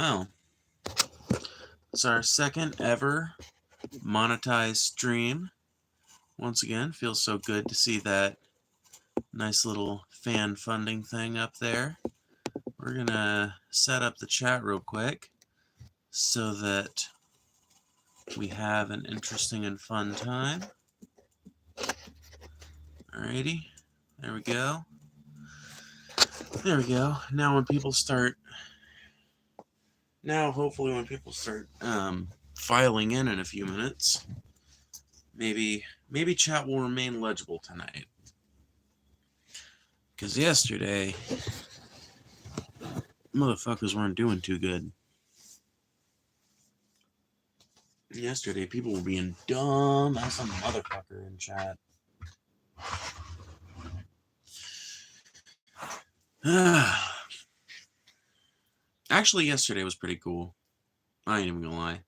Well, it's our second ever monetized stream. Once again, feels so good to see that nice little fan funding thing up there. We're going to set up the chat real quick so that we have an interesting and fun time. Alrighty, there we go. There we go. Now hopefully when people start filing in a few minutes, maybe chat will remain legible tonight. Because yesterday, motherfuckers weren't doing too good. Yesterday, people were being dumb as some motherfucker in chat. Actually, yesterday was pretty cool. I ain't even gonna lie.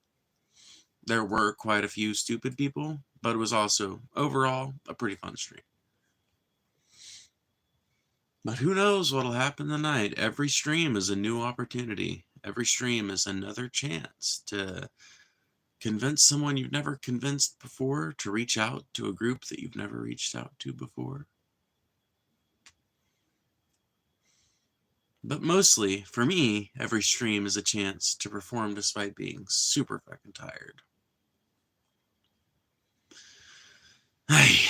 There were quite a few stupid people, but it was also, overall, a pretty fun stream. But who knows what'll happen tonight? Every stream is a new opportunity. Every stream is another chance to convince someone you've never convinced before, to reach out to a group that you've never reached out to before. But mostly, for me, every stream is a chance to perform despite being super fucking tired. Ay.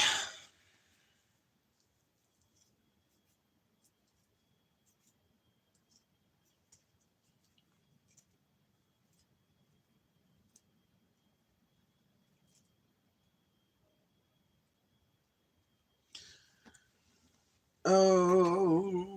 Oh.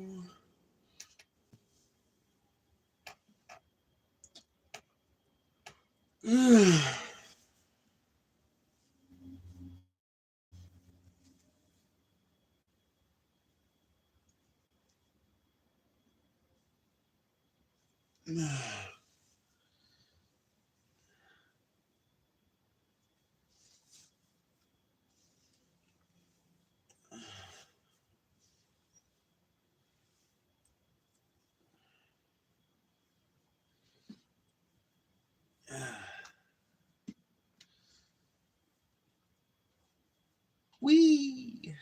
Whee!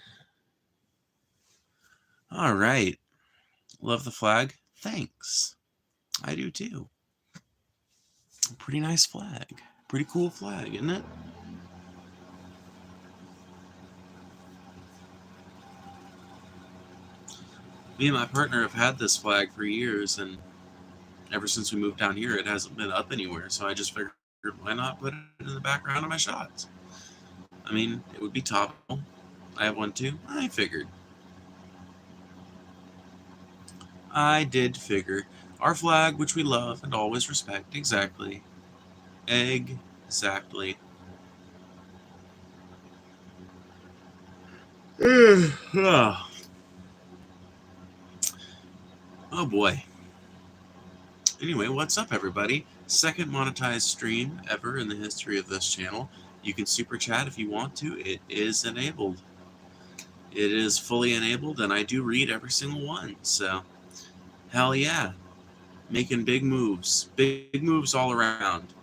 All right. Love the flag? Thanks. I do too. Pretty nice flag. Pretty cool flag, isn't it? Me and my partner have had this flag for years, and ever since we moved down here, it hasn't been up anywhere. So I just figured, why not put it in the background of my shots? I mean, it would be topical. I have one too. I figured. I did figure. Our flag, which we love and always respect, exactly. Exactly. Oh boy. Anyway, what's up, everybody? Second monetized stream ever in the history of this channel. You can super chat if you want to. It is enabled. It is fully enabled, and I do read every single one. So, hell yeah. Making big moves. Big moves all around.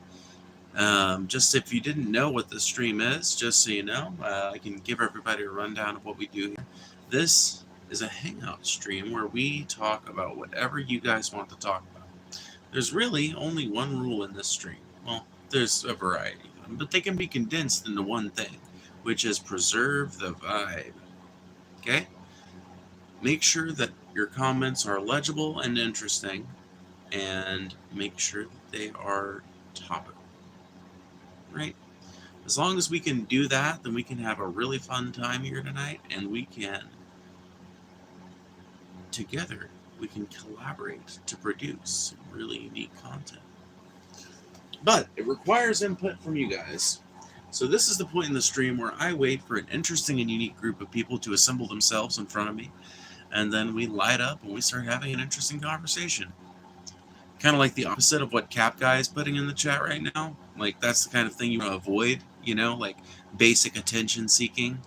Just if you didn't know what the stream is, just so you know, I can give everybody a rundown of what we do here. This is a hangout stream where we talk about whatever you guys want to talk about. There's really only one rule in this stream. Well, there's a variety of them, but they can be condensed into one thing, which is preserve the vibe. Okay? Make sure that your comments are legible and interesting, and make sure that they are topical. Right? As long as we can do that, then we can have a really fun time here tonight, and we can, together, we can collaborate to produce some really unique content. But it requires input from you guys. So this is the point in the stream where I wait for an interesting and unique group of people to assemble themselves in front of me, and then we light up and we start having an interesting conversation. Kind of like the opposite of what Cap Guy is putting in the chat right now. Like, that's the kind of thing you want to avoid, you know, like basic attention seeking.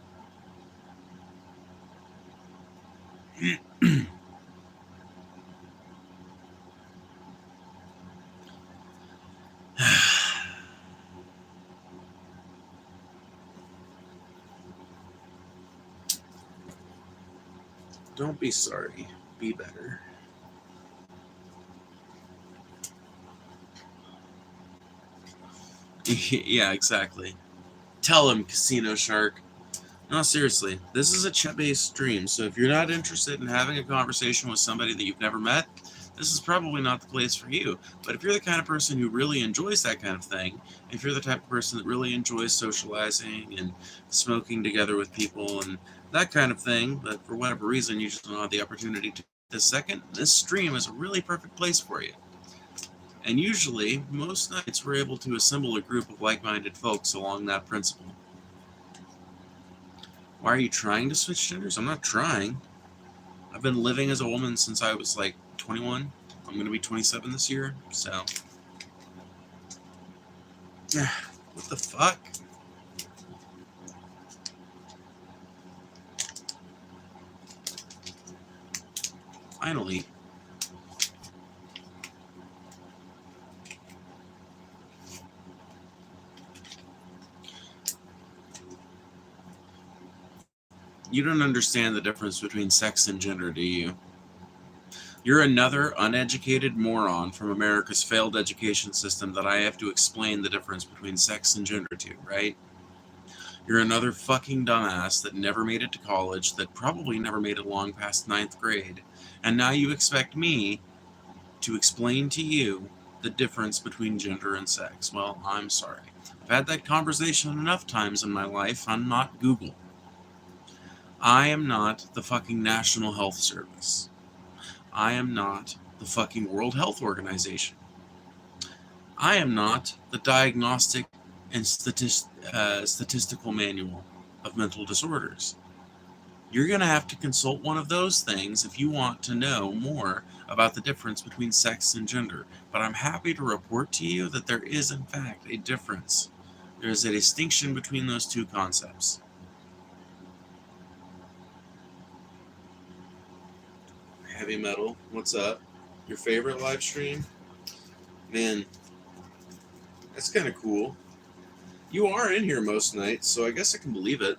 Don't be sorry. Be better. Yeah, exactly. Tell him, Casino Shark. No, seriously. This is a chat-based stream, so if you're not interested in having a conversation with somebody that you've never met, this is probably not the place for you. But if you're the kind of person who really enjoys that kind of thing, if you're the type of person that really enjoys socializing and smoking together with people and that kind of thing, but for whatever reason you just don't have the opportunity to this second, this stream is a really perfect place for you. And usually, most nights we're able to assemble a group of like-minded folks along that principle. Why are you trying to switch genders? I'm not trying. I've been living as a woman since I was like 21. I'm going to be 27 this year, so. What the fuck? Finally. You don't understand the difference between sex and gender, do you? You're another uneducated moron from America's failed education system that I have to explain the difference between sex and gender to, right? You're another fucking dumbass that never made it to college, that probably never made it long past 9th grade, and now you expect me to explain to you the difference between gender and sex. Well, I'm sorry. I've had that conversation enough times in my life. I'm not Google. I am not the fucking National Health Service. I am not the fucking World Health Organization. I am not the Diagnostic and Statistical Manual of Mental Disorders. You're going to have to consult one of those things if you want to know more about the difference between sex and gender. But I'm happy to report to you that there is, in fact, a difference. There is a distinction between those two concepts. Heavy Metal, what's up? Your favorite live stream? Man, that's kind of cool. You are in here most nights, so I guess I can believe it.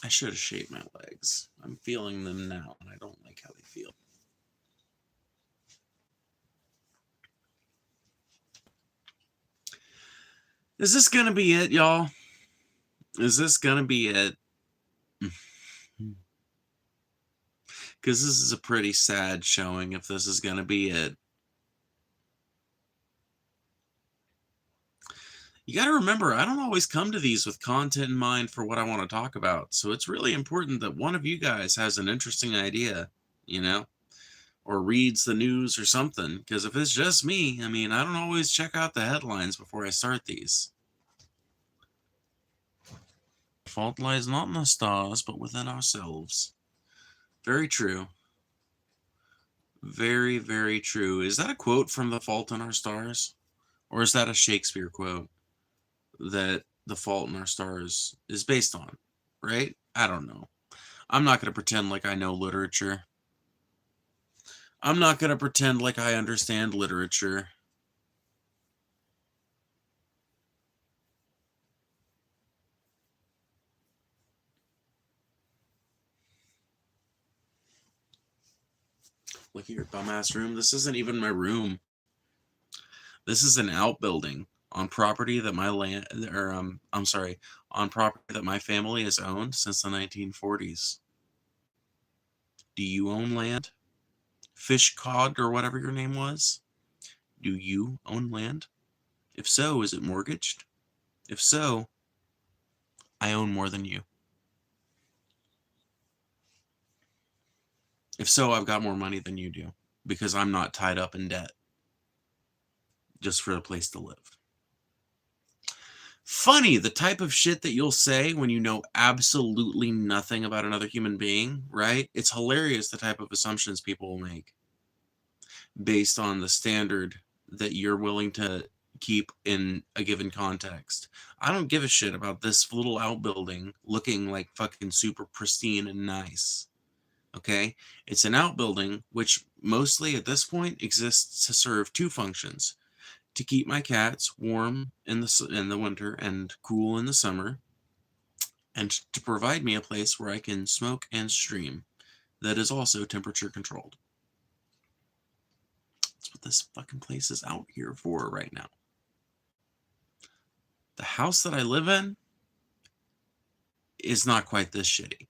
I should have shaved my legs. I'm feeling them now, and I don't like how they feel. Is this going to be it, y'all? Is this going to be it? Because this is a pretty sad showing if this is going to be it. You got to remember, I don't always come to these with content in mind for what I want to talk about. So it's really important that one of you guys has an interesting idea, you know, or reads the news or something. Because if it's just me, I mean, I don't always check out the headlines before I start these. The fault lies not in the stars, but within ourselves. Very true. Very, very true. Is that a quote from The Fault in Our Stars? Or is that a Shakespeare quote that The Fault in Our Stars is based on? Right? I don't know. I'm not going to pretend like I know literature. I'm not going to pretend like I understand literature. Look at your dumbass room. This isn't even my room. This is an outbuilding on property that my on property that my family has owned since the 1940s. Do you own land? Fish Cod or whatever your name was? Do you own land? If so, is it mortgaged? If so, I own more than you. If so, I've got more money than you do because I'm not tied up in debt just for a place to live. Funny, the type of shit that you'll say when you know absolutely nothing about another human being, right? It's hilarious the type of assumptions people will make based on the standard that you're willing to keep in a given context. I don't give a shit about this little outbuilding looking like fucking super pristine and nice. Okay? It's an outbuilding which mostly at this point exists to serve two functions. to keep my cats warm in the winter and cool in the summer, and to provide me a place where I can smoke and stream that is also temperature controlled. That's what this fucking place is out here for right now. The house that I live in is not quite this shitty.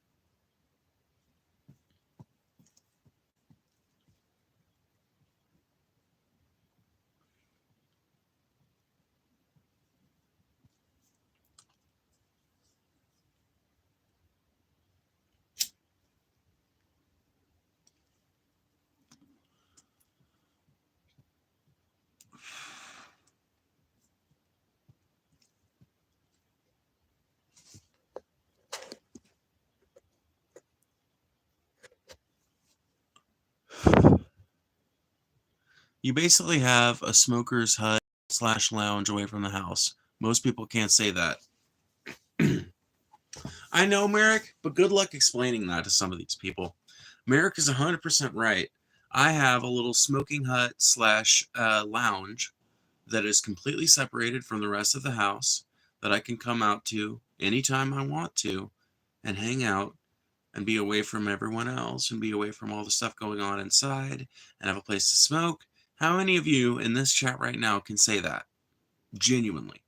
You basically have a smoker's hut / lounge away from the house. Most people can't say that. I know, Merrick, but good luck explaining that to some of these people. Merrick is 100% right. I have a little smoking hut / lounge that is completely separated from the rest of the house that I can come out to anytime I want to and hang out and be away from everyone else and be away from all the stuff going on inside and have a place to smoke. How many of you in this chat right now can say that? Genuinely.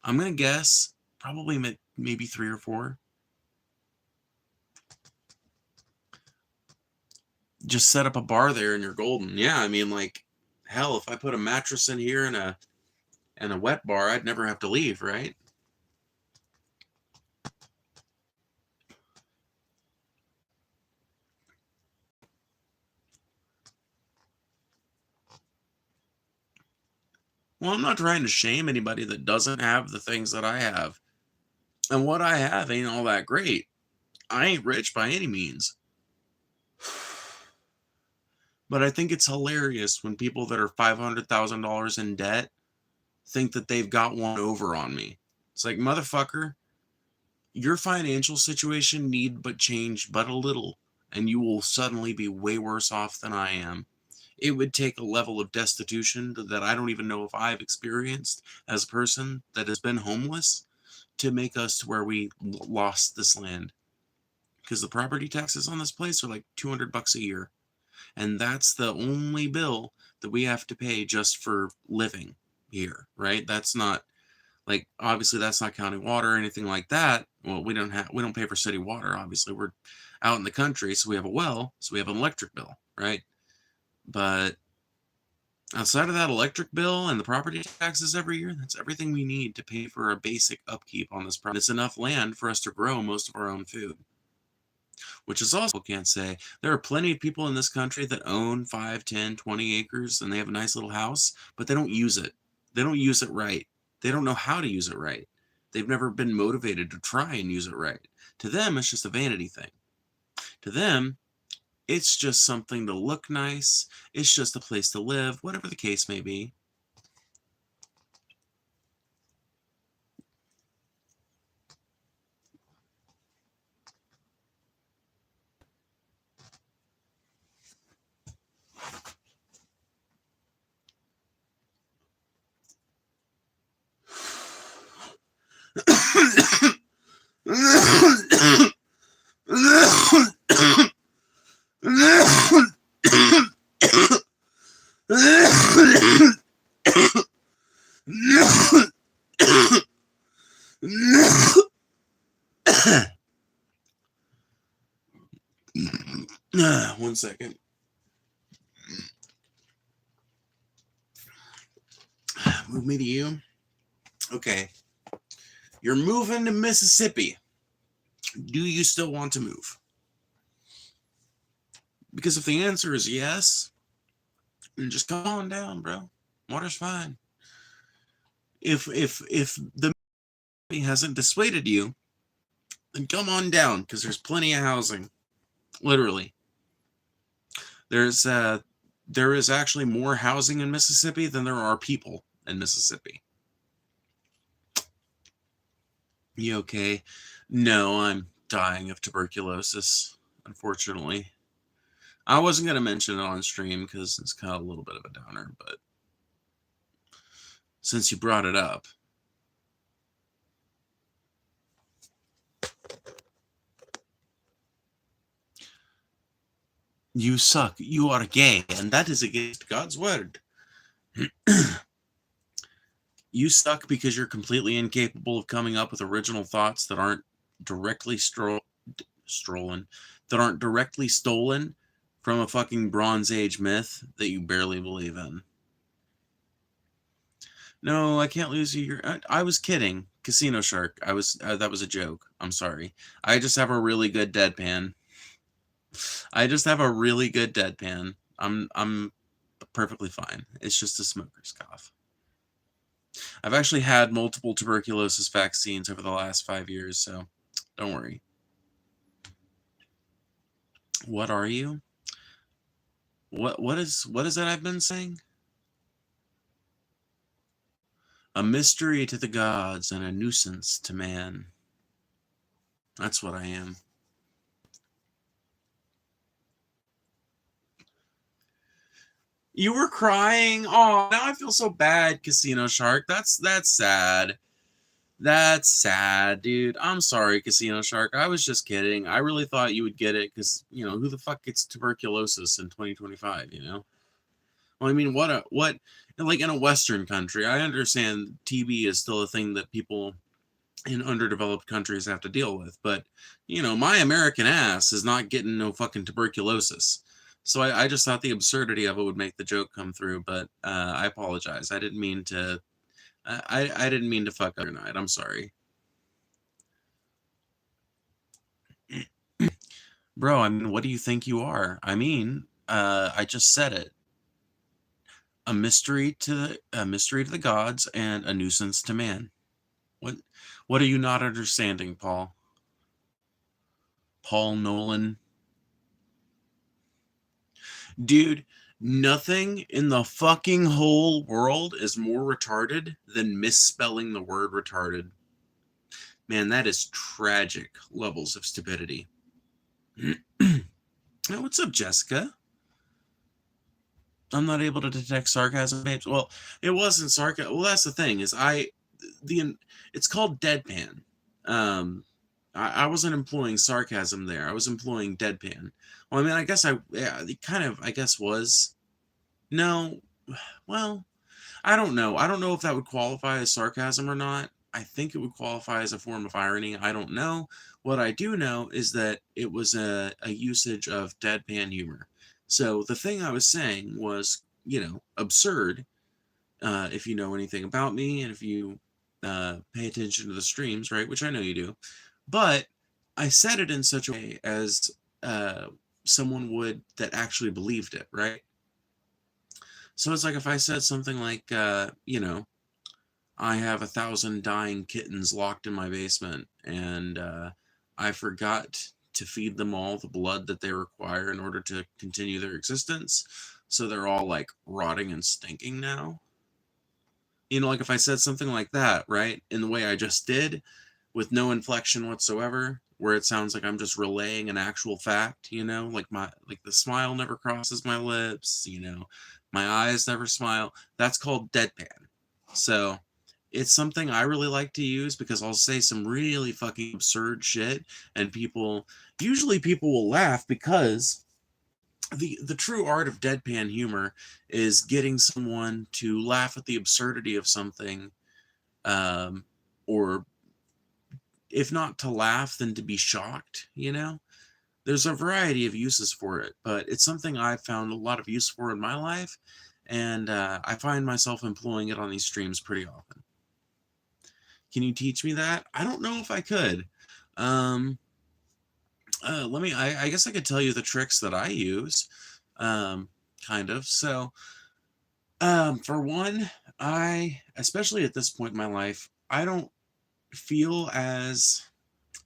I'm going to guess probably maybe 3 or 4. Just set up a bar there and you're golden. Yeah, I mean, like, hell, if I put a mattress in here and a wet bar, I'd never have to leave, right? Well, I'm not trying to shame anybody that doesn't have the things that I have. And what I have ain't all that great. I ain't rich by any means. But I think it's hilarious when people that are $500,000 in debt think that they've got one over on me. It's like, motherfucker, your financial situation need but change but a little, and you will suddenly be way worse off than I am. It would take a level of destitution that I don't even know if I've experienced as a person that has been homeless to make us to where we lost this land. Because the property taxes on this place are like $200 a year. And that's the only bill that we have to pay just for living here, right? That's not, like, obviously that's not counting water or anything like that. Well, we don't pay for city water, obviously. We're out in the country, so we have a well, so we have an electric bill, right? But outside of that electric bill and the property taxes every year, that's everything we need to pay for a basic upkeep on this property. It's enough land for us to grow most of our own food. Which is also, can't say, there are plenty of people in this country that own 5, 10, 20 acres and they have a nice little house, but they don't use it. They don't use it right. They don't know how to use it right. They've never been motivated to try and use it right. To them, it's just a vanity thing. To them, it's just something to look nice. It's just a place to live, whatever the case may be. One second. Move me to you. Okay. You're moving to Mississippi. Do you still want to move? Because if the answer is yes, then just come on down, bro. Water's fine. If the hasn't dissuaded you, then come on down, because there's plenty of housing. Literally. There is actually more housing in Mississippi than there are people in Mississippi. You okay? No, I'm dying of tuberculosis, unfortunately. I wasn't going to mention it on stream because it's kind of a little bit of a downer, but since you brought it up. You suck. You are gay, and that is against God's word. You suck because you're completely incapable of coming up with original thoughts that aren't directly stolen from a fucking Bronze Age myth that you barely believe in. No, I can't lose you. I was kidding. Casino Shark. That was a joke. I'm sorry. I just have a really good deadpan. I'm perfectly fine. It's just a smoker's cough. I've actually had multiple tuberculosis vaccines over the last 5 years, so don't worry. What are you? What is it I've been saying? A mystery to the gods and a nuisance to man. That's what I am. You were crying. Oh, now I feel so bad, Casino Shark. That's sad. That's sad, dude. I'm sorry, Casino Shark. I was just kidding. I really thought you would get it because, who the fuck gets tuberculosis in 2025, Well, I mean, like in a Western country, I understand TB is still a thing that people in underdeveloped countries have to deal with. But, my American ass is not getting no fucking tuberculosis. So I just thought the absurdity of it would make the joke come through. But I apologize. I didn't mean to. I didn't mean to fuck up your night. I'm sorry. Bro, I mean, what do you think you are? I mean, I just said it. A mystery to the gods and a nuisance to man. What are you not understanding, Paul? Paul Nolan? Dude, nothing in the fucking whole world is more retarded than misspelling the word retarded. Man, that is tragic levels of stupidity. What's up, Jessica? I'm not able to detect sarcasm, babes. Well, it wasn't sarcasm. Well, that's the thing is it's called deadpan. I wasn't employing sarcasm there. I was employing deadpan. Well, I mean, I guess was. No, well, I don't know. I don't know if that would qualify as sarcasm or not. I think it would qualify as a form of irony. I don't know. What I do know is that it was a usage of deadpan humor. So the thing I was saying was, absurd. If you know anything about me and if you pay attention to the streams, right, which I know you do. But I said it in such a way as someone would that actually believed it, right? So it's like if I said something like, I have 1,000 dying kittens locked in my basement, and I forgot to feed them all the blood that they require in order to continue their existence. So they're all like rotting and stinking now. Like if I said something like that, right, in the way I just did, with no inflection whatsoever, where it sounds like I'm just relaying an actual fact, like the smile never crosses my lips, my eyes never smile. That's called deadpan. So it's something I really like to use because I'll say some really fucking absurd shit, and usually people will laugh because the true art of deadpan humor is getting someone to laugh at the absurdity of something, or if not to laugh, then to be shocked, There's a variety of uses for it, but it's something I've found a lot of use for in my life, and I find myself employing it on these streams pretty often. Can you teach me that? I don't know if I could. I guess I could tell you the tricks that I use, kind of. So, for one, especially at this point in my life, I don't feel as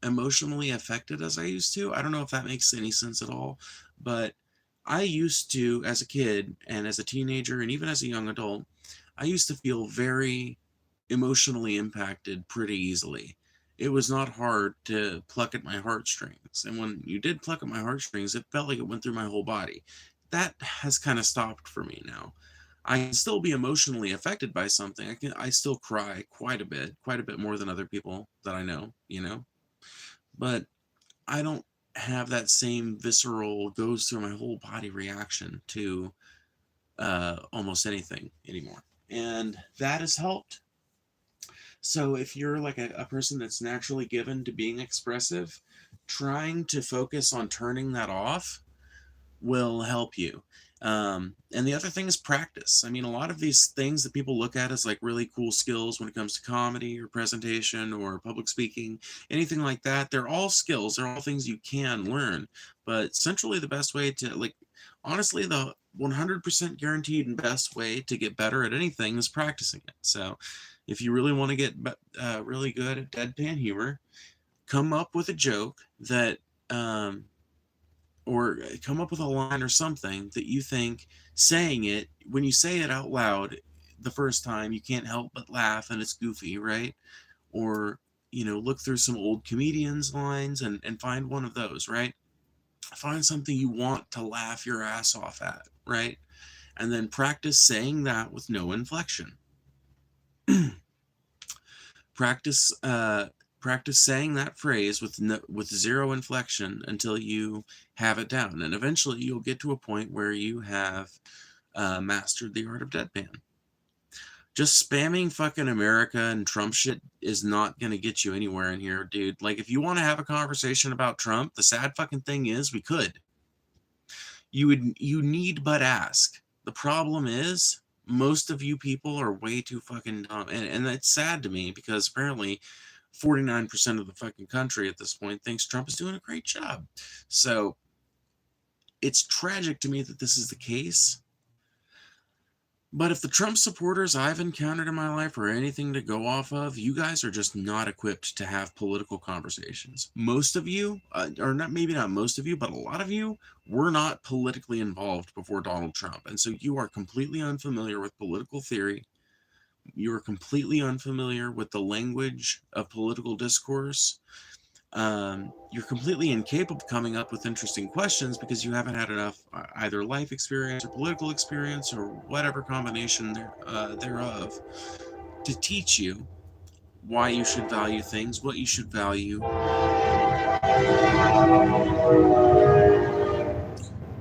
emotionally affected as I used to. I don't know if that makes any sense at all, but I used to, as a kid and as a teenager and even as a young adult, I used to feel very emotionally impacted pretty easily. It was not hard to pluck at my heartstrings. And when you did pluck at my heartstrings, it felt like it went through my whole body. That has kind of stopped for me now. I can still be emotionally affected by something. I still cry quite a bit more than other people that I know, but I don't have that same visceral, goes through my whole body reaction to almost anything anymore. And that has helped. So if you're like a person that's naturally given to being expressive, trying to focus on turning that off will help you. And the other thing is practice. I mean, a lot of these things that people look at as like really cool skills when it comes to comedy or presentation or public speaking, anything like that, they're all skills. They're all things you can learn. But centrally, the best way to, like, honestly, the 100% guaranteed and best way to get better at anything is practicing it. So if you really want to get really good at deadpan humor, come up with a joke that or come up with a line or something that you think, saying it, when you say it out loud the first time, you can't help but laugh and it's goofy, right? Or, look through some old comedians' lines and find one of those, right? Find something you want to laugh your ass off at, right? And then practice saying that with no inflection. practice practice saying that phrase with zero inflection until you have it down, and eventually you'll get to a point where you have mastered the art of deadpan. Just spamming fucking America and Trump shit is not going to get you anywhere in here, dude. Like, if you want to have a conversation about Trump, the sad fucking thing is we could. You need but ask. The problem is most of you people are way too fucking dumb, and that's sad to me, because apparently 49% of the fucking country at this point thinks Trump is doing a great job. So it's tragic to me that this is the case. But if the Trump supporters I've encountered in my life are anything to go off of, you guys are just not equipped to have political conversations. Most of you, or not, maybe not most of you, but a lot of you were not politically involved before Donald Trump. And so you are completely unfamiliar with political theory. You are completely unfamiliar with the language of political discourse. You're completely incapable of coming up with interesting questions because you haven't had enough either life experience or political experience or whatever combination thereof to teach you why you should value things, what you should value,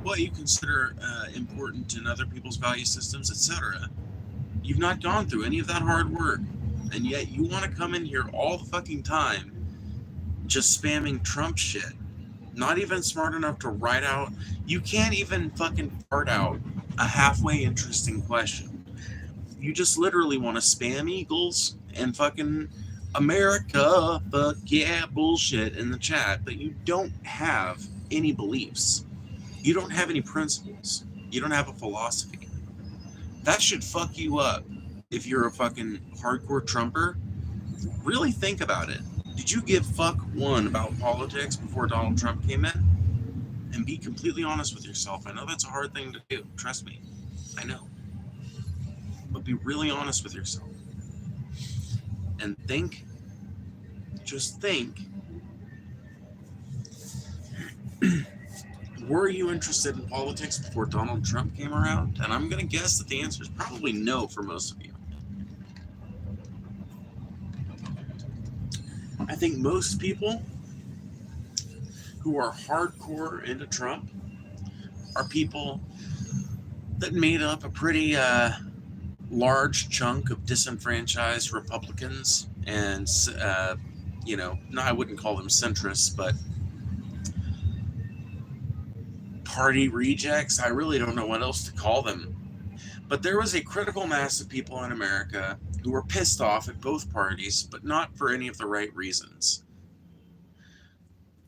what you consider important in other people's value systems, etc. You've not gone through any of that hard work, and yet you want to come in here all the fucking time just spamming Trump shit. Not even smart enough to write out. You can't even fucking fart out a halfway interesting question. You just literally want to spam eagles and fucking America, fuck yeah, bullshit in the chat, but you don't have any beliefs. You don't have any principles. You don't have a philosophy. That should fuck you up if you're a fucking hardcore Trumper. Really think about it. Did you give fuck one about politics before Donald Trump came in? And be completely honest with yourself. I know that's a hard thing to do. Trust me. I know. But be really honest with yourself. And think, just think, were you interested in politics before Donald Trump came around? And I'm going to guess that the answer is probably no for most of you. I think most people who are hardcore into Trump are people that made up a pretty large chunk of disenfranchised Republicans and, no, I wouldn't call them centrists, but party rejects. I really don't know what else to call them. But there was a critical mass of people in America who were pissed off at both parties, but not for any of the right reasons.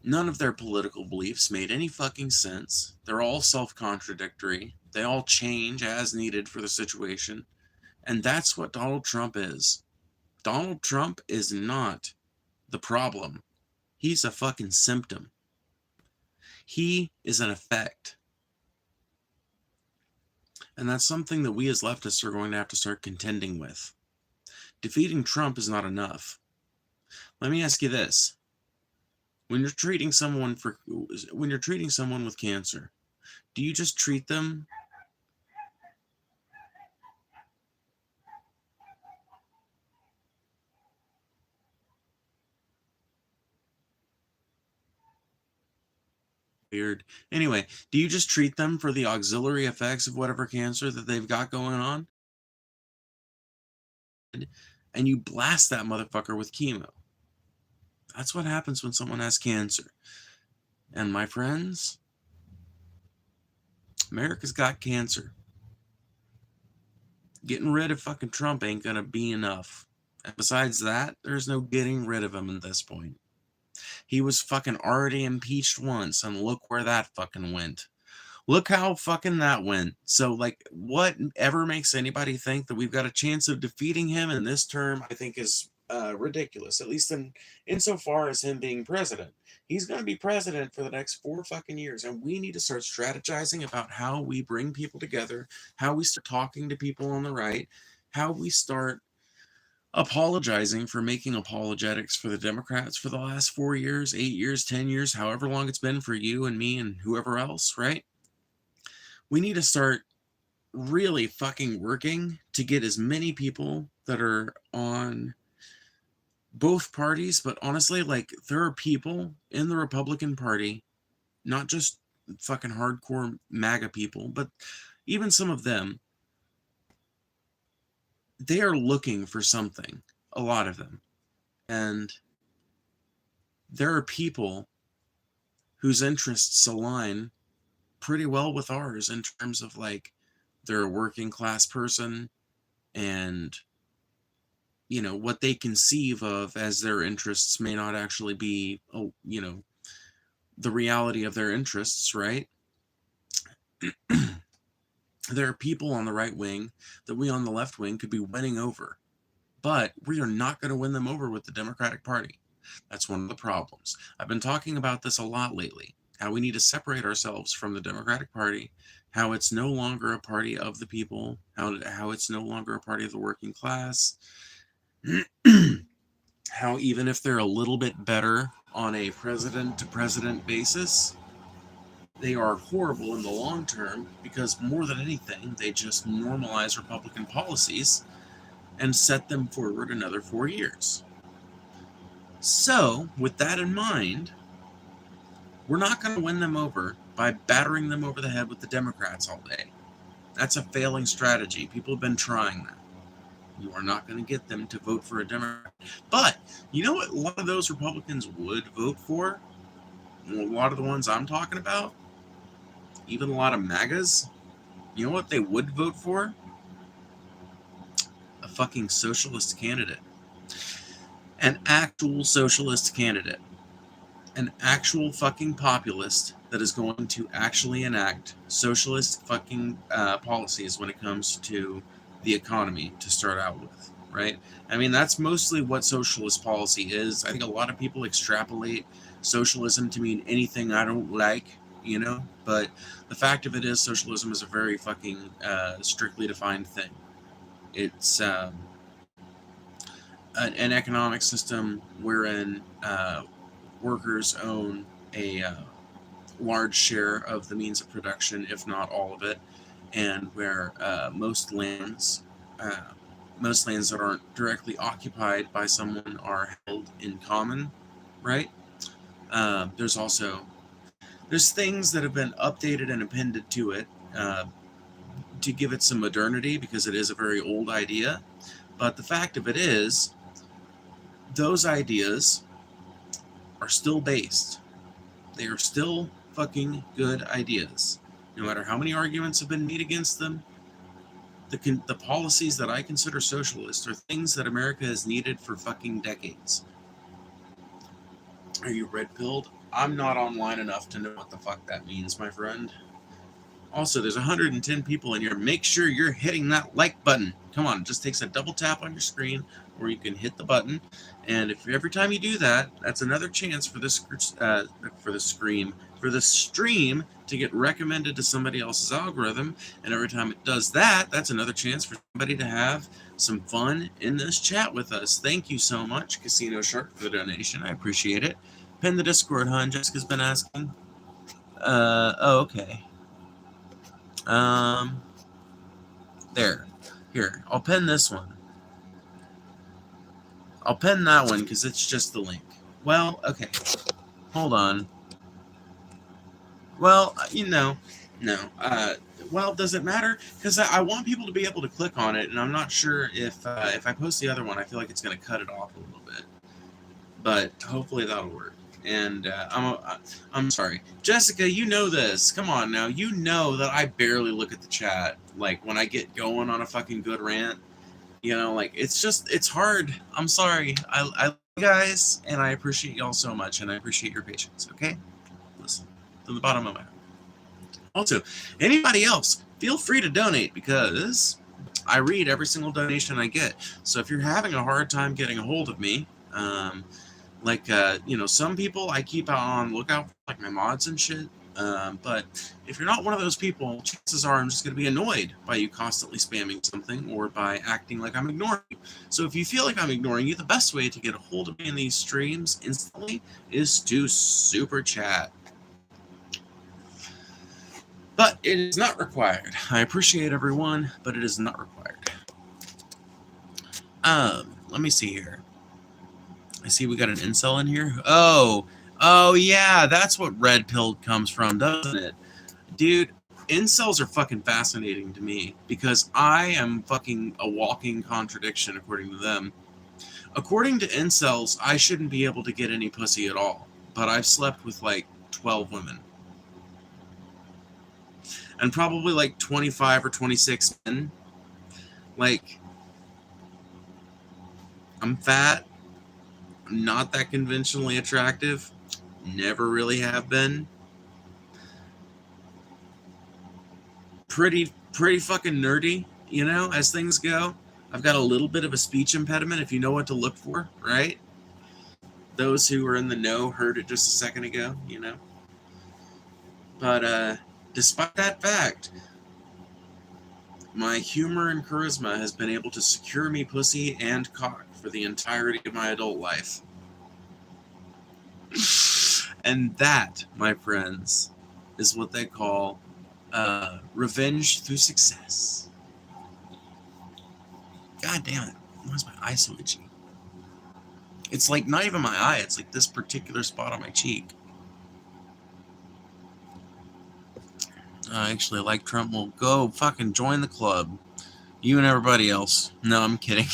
None of their political beliefs made any fucking sense. They're all self-contradictory. They all change as needed for the situation. And that's what Donald Trump is. Donald Trump is not the problem. He's a fucking symptom. He is an effect. And that's something that we as leftists are going to have to start contending with. Defeating Trump is not enough. Let me ask you this. When you're treating someone with cancer, do you just treat them weird. Anyway, do you just treat them for the auxiliary effects of whatever cancer that they've got going on? And you blast that motherfucker with chemo. That's what happens when someone has cancer. And my friends, America's got cancer. Getting rid of fucking Trump ain't gonna be enough. And besides that, there's no getting rid of him at this point. He was fucking already impeached once, and look where that fucking went. Look how fucking that went. So, like, whatever makes anybody think that we've got a chance of defeating him in this term, I think is ridiculous. At least insofar as him being president. He's going to be president for the next 4 fucking years, and we need to start strategizing about how we bring people together, how we start talking to people on the right, how we start apologizing for making apologetics for the Democrats for the last 4 years, 8 years, 10 years, however long it's been for you and me and whoever else, right? We need to start really fucking working to get as many people that are on both parties, but honestly, like, there are people in the Republican Party, not just fucking hardcore MAGA people, but even some of them, they are looking for something, a lot of them. And there are people whose interests align pretty well with ours in terms of, like, they're a working class person and, you know, what they conceive of as their interests may not actually be, you know, the reality of their interests, right? There are people on the right wing that we on the left wing could be winning over, but we are not going to win them over with the Democratic Party. That's one of the problems. I've been talking about this a lot lately, how we need to separate ourselves from the Democratic Party, how it's no longer a party of the people, how it's no longer a party of the working class, how even if they're a little bit better on a president-to-president basis, they are horrible in the long term because more than anything, they just normalize Republican policies and set them forward another 4 years. So, with that in mind, we're not going to win them over by battering them over the head with the Democrats all day. That's a failing strategy. People have been trying that. You are not going to get them to vote for a Democrat. But, you know what a lot of those Republicans would vote for? A lot of the ones I'm talking about? Even a lot of MAGAs? You know what they would vote for? A fucking socialist candidate. An actual socialist candidate. An actual fucking populist that is going to actually enact socialist fucking policies when it comes to the economy to start out with, right? I mean, that's mostly what socialist policy is. I think a lot of people extrapolate socialism to mean anything I don't like, you know? But the fact of it is, socialism is a very fucking strictly defined thing. It's an economic system wherein workers own a large share of the means of production, if not all of it, and where most lands that aren't directly occupied by someone are held in common, right? There's things that have been updated and appended to it to give it some modernity, because it is a very old idea. But the fact of it is, those ideas are still based. They are still fucking good ideas. No matter how many arguments have been made against them, the policies that I consider socialist are things that America has needed for fucking decades. Are you red-pilled? I'm not online enough to know what the fuck that means, my friend. Also, there's 110 people in here. Make sure you're hitting that like button. Come on, it just takes a double tap on your screen, or you can hit the button. And if every time you do that, that's another chance for the stream to get recommended to somebody else's algorithm. And every time it does that, that's another chance for somebody to have some fun in this chat with us. Thank you so much, Casino Shark, for the donation. I appreciate it. Pin the Discord, huh? Jessica's been asking. Oh, okay. There. Here, I'll pin this one. I'll pin that one because it's just the link. Well, okay. Hold on. Well, no. Well, does it matter? Because I want people to be able to click on it, and I'm not sure if I post the other one, I feel like it's going to cut it off a little bit. But hopefully that'll work. And I'm sorry, Jessica. You know this. Come on now. You know that I barely look at the chat. Like when I get going on a fucking good rant, like it's hard. I'm sorry. I love you guys, and I appreciate y'all so much, and I appreciate your patience. Okay, listen from the bottom of my heart. Also, anybody else, feel free to donate because I read every single donation I get. So if you're having a hard time getting a hold of me, some people I keep out on lookout for, like my mods and shit. But if you're not one of those people, chances are I'm just going to be annoyed by you constantly spamming something or by acting like I'm ignoring you. So if you feel like I'm ignoring you, the best way to get a hold of me in these streams instantly is to super chat. But it is not required. I appreciate everyone, but it is not required. Let me see here. I see we got an incel in here. Oh yeah, that's what red pill comes from, doesn't it? Dude, incels are fucking fascinating to me because I am fucking a walking contradiction according to them. According to incels, I shouldn't be able to get any pussy at all, but I've slept with like 12 women. And probably like 25 or 26 men. Like, I'm fat. I'm not that conventionally attractive. Never really have been. Pretty fucking nerdy, as things go. I've got a little bit of a speech impediment if you know what to look for, right? Those who are in the know heard it just a second ago, But, despite that fact, my humor and charisma has been able to secure me pussy and cock for the entirety of my adult life. And that, my friends, is what they call revenge through success. God damn it. Why is my eye so itchy? It's like not even my eye, it's like this particular spot on my cheek. Actually, like Trump will go fucking join the club. You and everybody else. No, I'm kidding.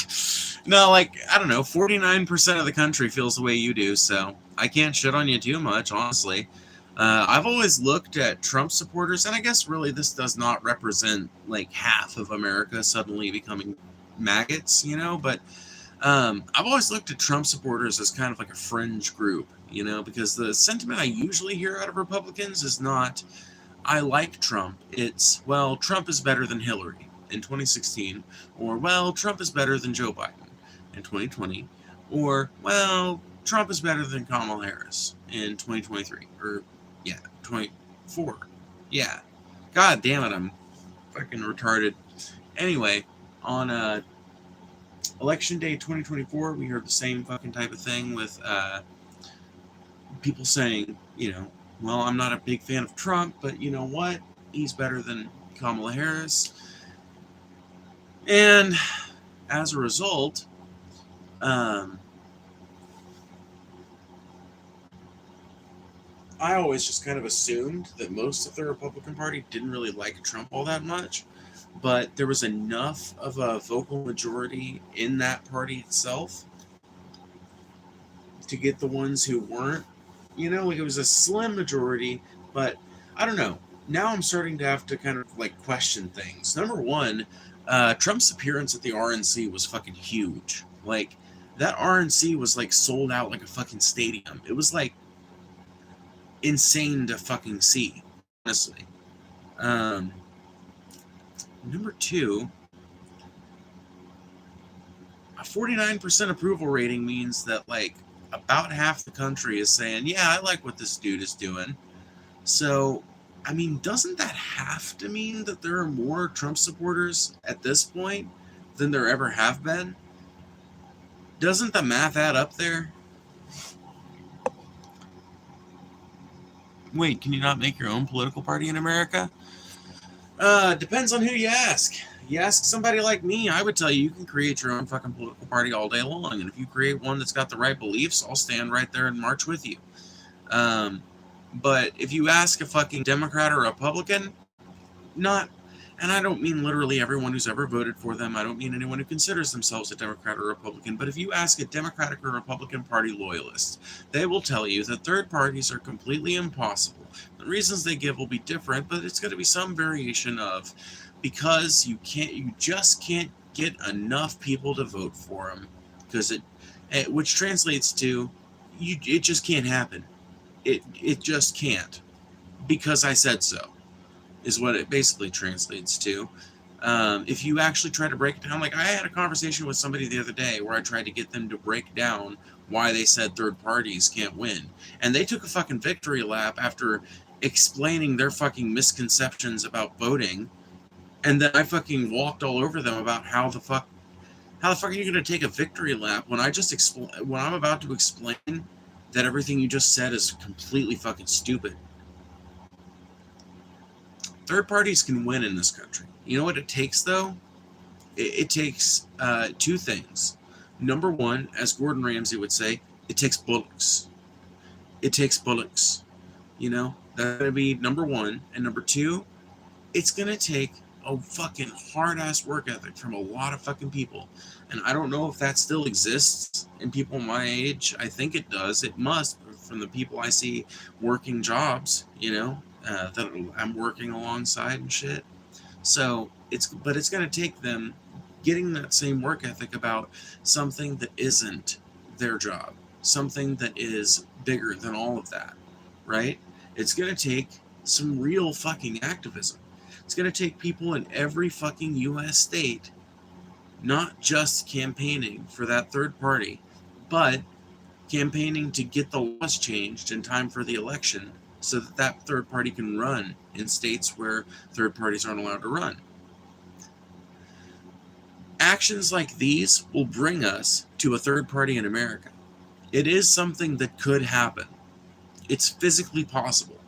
No, I don't know, 49% of the country feels the way you do, so I can't shit on you too much, honestly. I've always looked at Trump supporters, and I guess really this does not represent like half of America suddenly becoming maggots, but I've always looked at Trump supporters as kind of like a fringe group, because the sentiment I usually hear out of Republicans is not, I like Trump. It's, well, Trump is better than Hillary in 2016, or, well, Trump is better than Joe Biden in 2020, or, well, Trump is better than Kamala Harris in 2023, or, 24. Yeah. God damn it, I'm fucking retarded. Anyway, on Election Day 2024, we heard the same fucking type of thing with people saying, well, I'm not a big fan of Trump, but you know what? He's better than Kamala Harris. And as a result, I always just kind of assumed that most of the Republican Party didn't really like Trump all that much, but there was enough of a vocal majority in that party itself to get the ones who weren't, it was a slim majority, but I don't know. Now I'm starting to have to kind of like question things. Number one, Trump's appearance at the RNC was fucking huge. Like, that RNC was like sold out like a fucking stadium. It was like insane to fucking see, honestly. Number two, a 49% approval rating means that like about half the country is saying, yeah, I like what this dude is doing. So, I mean, doesn't that have to mean that there are more Trump supporters at this point than there ever have been? Doesn't the math add up there? Wait, can you not make your own political party in America? Depends on who you ask. You ask somebody like me, I would tell you can create your own fucking political party all day long. And if you create one that's got the right beliefs, I'll stand right there and march with you. But if you ask a fucking Democrat or Republican, not, and I don't mean literally everyone who's ever voted for them. I don't mean anyone who considers themselves a Democrat or Republican. But if you ask a Democratic or Republican Party loyalist, they will tell you that third parties are completely impossible. The reasons they give will be different, but it's going to be some variation of because you just can't get enough people to vote for them, because which translates to it just can't happen. It just can't, because I said so, is what it basically translates to. If you actually try to break it down, like I had a conversation with somebody the other day where I tried to get them to break down why they said third parties can't win. And they took a fucking victory lap after explaining their fucking misconceptions about voting. And then I fucking walked all over them about how the fuck are you going to take a victory lap when when I'm about to explain that everything you just said is completely fucking stupid. Third parties can win in this country. You know what it takes, though? It takes two things. Number one, as Gordon Ramsay would say, it takes bullocks. It takes bullocks. You know, that's going to be number one. And number two, it's going to take a fucking hard-ass work ethic from a lot of fucking people. And I don't know if that still exists in people my age. I think it does. It must, from the people I see working jobs, you know, that I'm working alongside and shit. So it's going to take them getting that same work ethic about something that isn't their job, something that is bigger than all of that, right? It's going to take some real fucking activism. It's going to take people in every fucking U.S. state not just campaigning for that third party, but campaigning to get the laws changed in time for the election so that that third party can run in states where third parties aren't allowed to run. Actions like these will bring us to a third party in America. It is something that could happen. It's physically possible.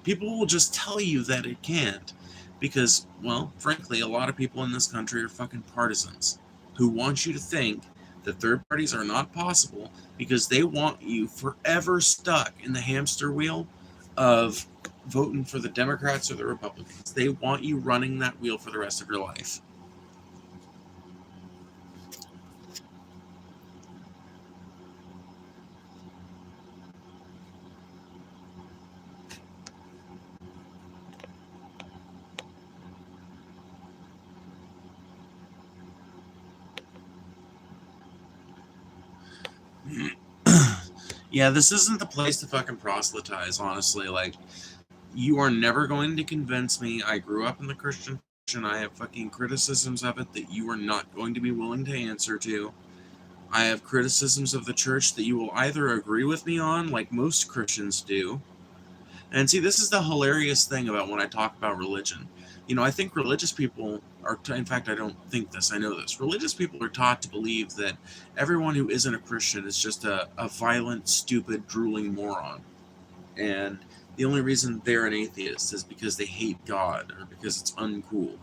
People will just tell you that it can't because, well, frankly, a lot of people in this country are fucking partisans who want you to think that third parties are not possible because they want you forever stuck in the hamster wheel of voting for the Democrats or the Republicans. They want you running that wheel for the rest of your life. Yeah, this isn't the place to fucking proselytize, honestly. Like, you are never going to convince me. I grew up in the Christian church, and I have fucking criticisms of it that you are not going to be willing to answer to. I have criticisms of the church that you will either agree with me on, like most Christians do. And see, this is the hilarious thing about when I talk about religion. You know, I think religious people are, in fact, I don't think this, I know this. Religious people are taught to believe that everyone who isn't a Christian is just a violent, stupid, drooling moron. And the only reason they're an atheist is because they hate God or because it's uncool.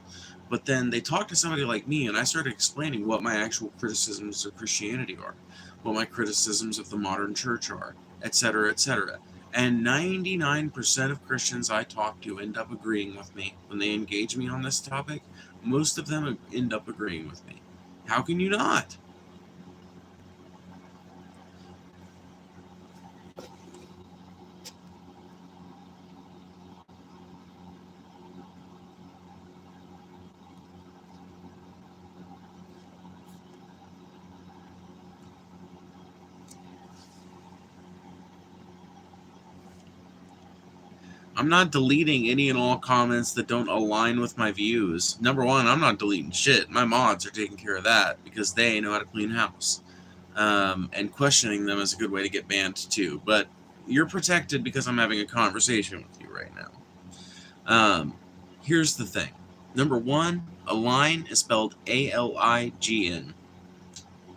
But then they talk to somebody like me, and I started explaining what my actual criticisms of Christianity are, what my criticisms of the modern church are, etc., etc. And 99% of Christians I talk to end up agreeing with me. When they engage me on this topic, most of them end up agreeing with me. How can you not? I'm not deleting any and all comments that don't align with my views. Number one, I'm not deleting shit. My mods are taking care of that because they know how to clean house. And questioning them is a good way to get banned too. But you're protected because I'm having a conversation with you right now. Here's the thing. Number one, align is spelled A-L-I-G-N.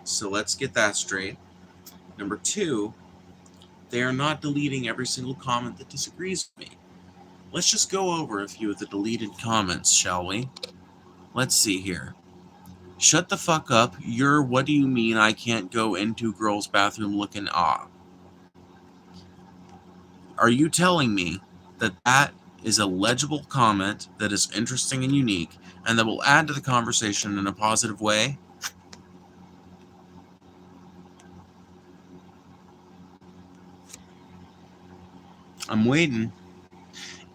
So let's get that straight. Number two, they are not deleting every single comment that disagrees with me. Let's just go over a few of the deleted comments, shall we? Let's see here. Shut the fuck up. You're what do you mean I can't go into girls' bathroom looking ah? Are you telling me that that is a legible comment that is interesting and unique and that will add to the conversation in a positive way? I'm waiting.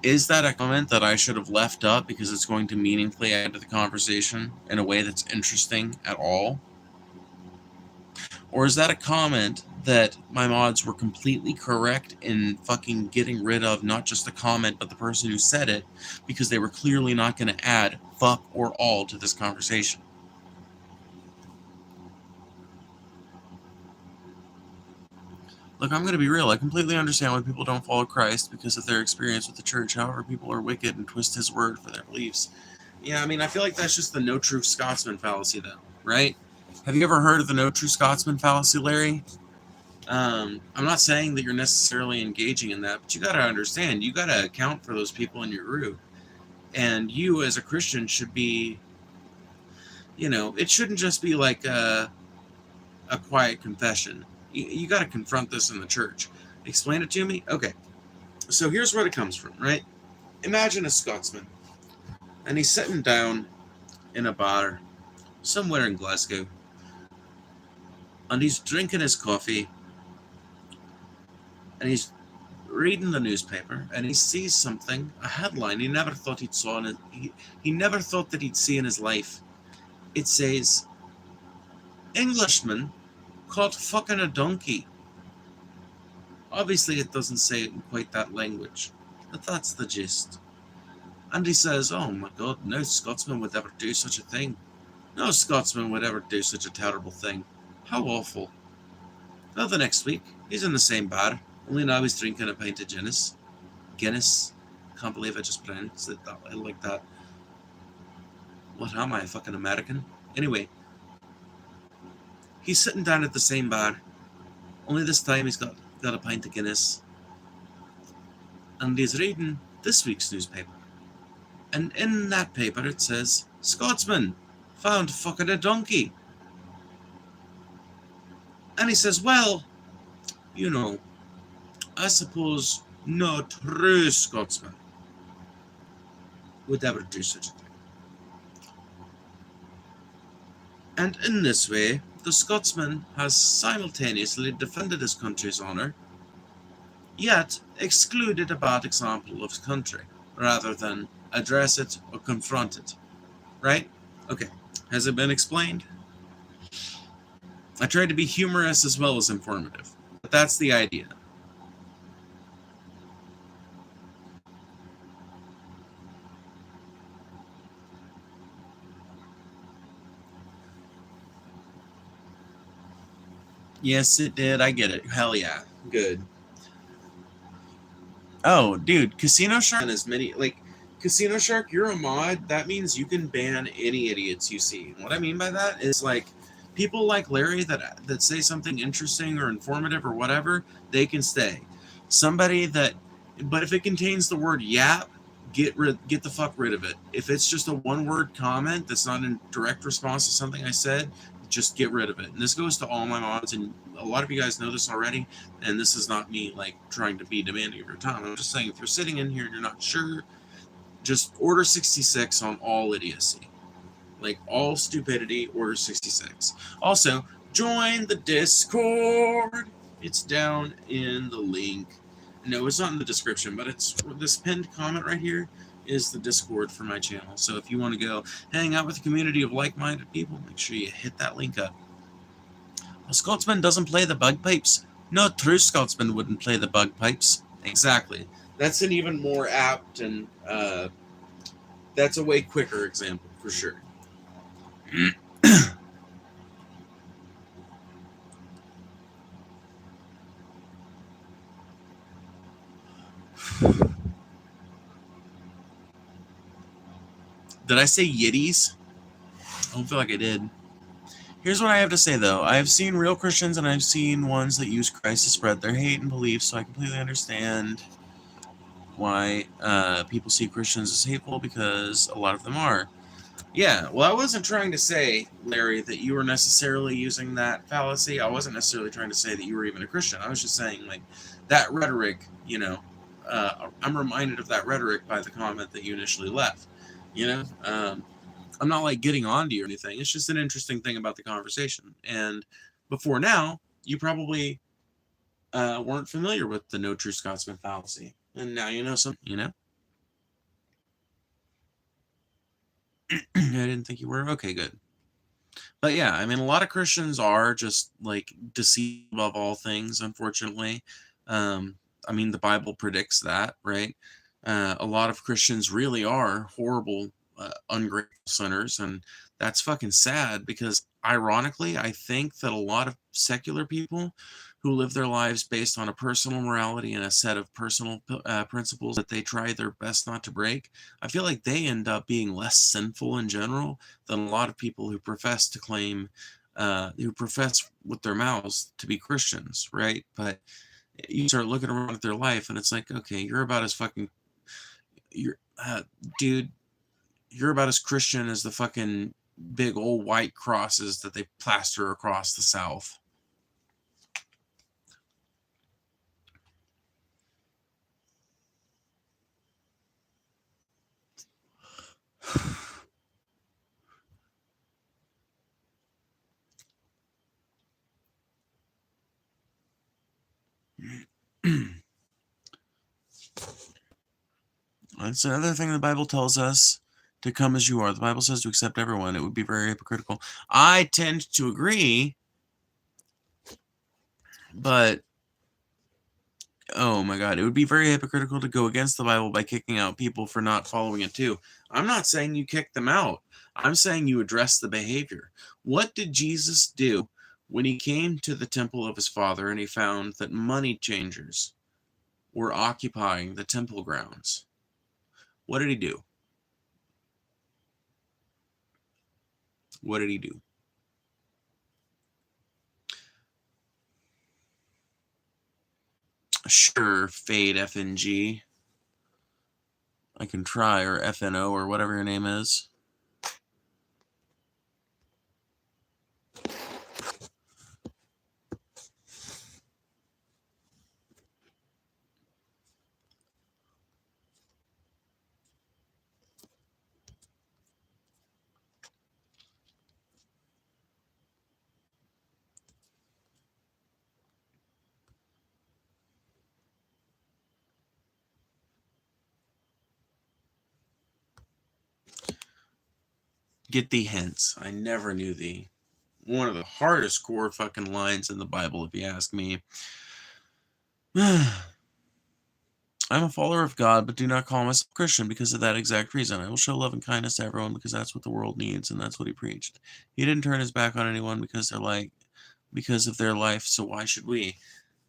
Is that a comment that I should have left up because it's going to meaningfully add to the conversation in a way that's interesting at all? Or is that a comment that my mods were completely correct in fucking getting rid of not just the comment, but the person who said it, because they were clearly not going to add fuck or all to this conversation? Look, I'm going to be real. I completely understand why people don't follow Christ because of their experience with the church. However, people are wicked and twist his word for their beliefs. Yeah, I mean, I feel like that's just the no true Scotsman fallacy, though, right? Have you ever heard of the no true Scotsman fallacy, Larry? I'm not saying that you're necessarily engaging in that, but you got to understand, you got to account for those people in your group. And you, as a Christian, should be, it shouldn't just be like a quiet confession. You got to confront this in the church. Explain it to me? Okay. So here's where it comes from, right? Imagine a Scotsman, and he's sitting down in a bar somewhere in Glasgow, and he's drinking his coffee, and he's reading the newspaper, and he sees something, a headline he never thought he'd saw he never thought that he'd see in his life. It says, "Englishman caught fucking a donkey." Obviously it doesn't say it in quite that language, but that's the gist. And he says, "Oh my god, no Scotsman would ever do such a thing. No Scotsman would ever do such a terrible thing. How awful." Well, the next week, he's in the same bar, only now he's drinking a pint of Guinness. Can't believe I just pronounced it like that. What am I, a fucking American? Anyway, he's sitting down at the same bar, only this time he's got a pint of Guinness. And he's reading this week's newspaper. And in that paper it says, "Scotsman found fucking a donkey." And he says, "Well, I suppose no true Scotsman would ever do such a thing." And in this way, the Scotsman has simultaneously defended his country's honour, yet excluded a bad example of his country, rather than address it or confront it. Right? Okay. Has it been explained? I tried to be humorous as well as informative, but that's the idea. Yes, it did. I get it. Hell yeah. Good. Oh, dude, Casino Shark has many, Casino Shark, you're a mod. That means you can ban any idiots you see. And what I mean by that is, people like Larry that say something interesting or informative or whatever, they can stay. But if it contains the word yap, get the fuck rid of it. If it's just a one-word comment that's not in direct response to something I said, just get rid of it. And this goes to all my mods, and a lot of you guys know this already, and this is not me trying to be demanding of your time. I'm just saying, if you're sitting in here and you're not sure, just order 66 on all idiocy. All stupidity, order 66. Also, join the Discord. It's down in the link. No, it's not in the description, but it's this pinned comment right here is the Discord for my channel. So if you want to go hang out with a community of like-minded people, make sure you hit that link up. A Scotsman doesn't play the bagpipes. No true Scotsman wouldn't play the bagpipes. Exactly. That's an even more apt and that's a way quicker example for sure. Did I say yiddies? I don't feel like I did. Here's what I have to say, though. I've seen real Christians, and I've seen ones that use Christ to spread their hate and beliefs, so I completely understand why people see Christians as hateful, because a lot of them are. Yeah, well, I wasn't trying to say, Larry, that you were necessarily using that fallacy. I wasn't necessarily trying to say that you were even a Christian. I was just saying, that rhetoric, I'm reminded of that rhetoric by the comment that you initially left. I'm not like getting on to you or anything. It's just an interesting thing about the conversation. And before now, you probably weren't familiar with the no true Scotsman fallacy, and now you know something. I didn't think you were. Okay, good. But yeah, I mean, a lot of Christians are just like deceived above all things, unfortunately. I mean, the Bible predicts that, right? A lot of Christians really are horrible, ungrateful sinners, and that's fucking sad because, ironically, I think that a lot of secular people who live their lives based on a personal morality and a set of personal principles that they try their best not to break, I feel like they end up being less sinful in general than a lot of people who profess to claim, who profess with their mouths to be Christians, right? But you start looking around at their life, and it's like, okay, you're about as fucking, dude, you're about as Christian as the fucking big old white crosses that they plaster across the South. That's another thing the Bible tells us, to come as you are. The Bible says to accept everyone. It would be very hypocritical. I tend to agree, but oh my God, it would be very hypocritical to go against the Bible by kicking out people for not following it too. I'm not saying you kick them out. I'm saying you address the behavior. What did Jesus do when he came to the temple of his Father and he found that money changers were occupying the temple grounds? What did he do? What did he do? Sure, fade FNG. I can try, or FNO, or whatever your name is. Get thee hence. I never knew thee. One of the hardest core fucking lines in the Bible, if you ask me. I'm a follower of God, but do not call myself Christian because of that exact reason. I will show love and kindness to everyone because that's what the world needs, and that's what he preached. He didn't turn his back on anyone because of their life, so why should we?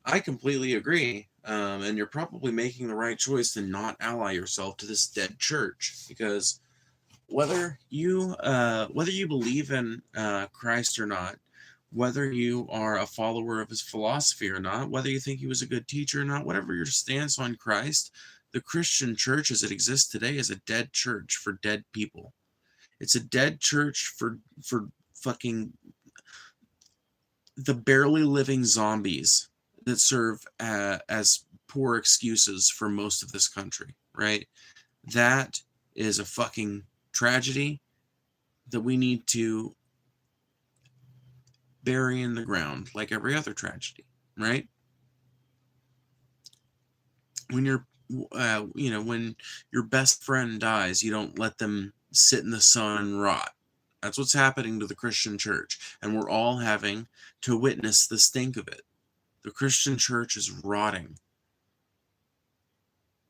I completely agree, and you're probably making the right choice to not ally yourself to this dead church, because whether you believe in Christ or not, whether you are a follower of his philosophy or not, whether you think he was a good teacher or not, whatever your stance on Christ, the Christian church as it exists today is a dead church for dead people. It's a dead church for fucking the barely living zombies that serve as poor excuses for most of this country, right? That is a fucking tragedy that we need to bury in the ground like every other tragedy, right? When when your best friend dies, you don't let them sit in the sun and rot. That's what's happening to the Christian church, and we're all having to witness the stink of it. The Christian church is rotting.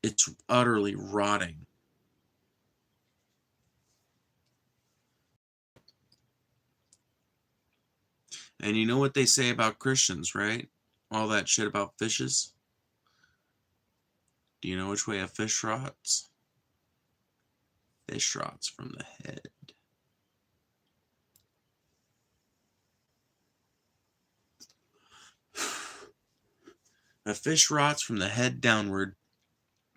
It's utterly rotting. And you know what they say about Christians, right? All that shit about fishes. Do you know which way a fish rots? Fish rots from the head. A fish rots from the head downward.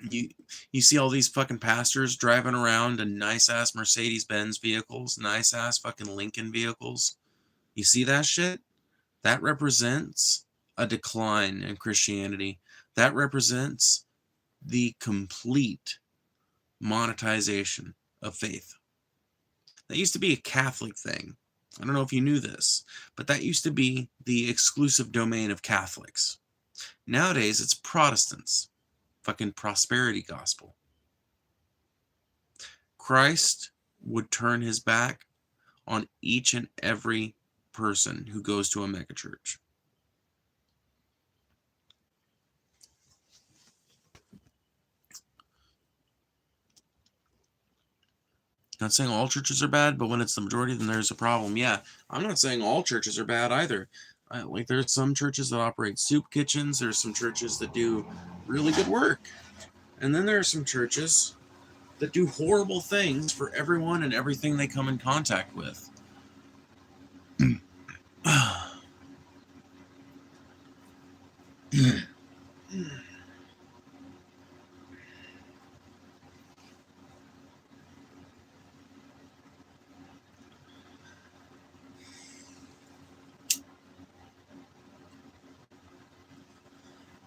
You see all these fucking pastors driving around in nice ass Mercedes-Benz vehicles, nice ass fucking Lincoln vehicles. You see that shit? That represents a decline in Christianity. That represents the complete monetization of faith. That used to be a Catholic thing. I don't know if you knew this, but that used to be the exclusive domain of Catholics. Nowadays, it's Protestants. Fucking prosperity gospel. Christ would turn his back on each and every person who goes to a megachurch. Not saying all churches are bad, but when it's the majority, then there's a problem. Yeah, I'm not saying all churches are bad either. Like, there's some churches that operate soup kitchens. There's some churches that do really good work. And then there are some churches that do horrible things for everyone and everything they come in contact with.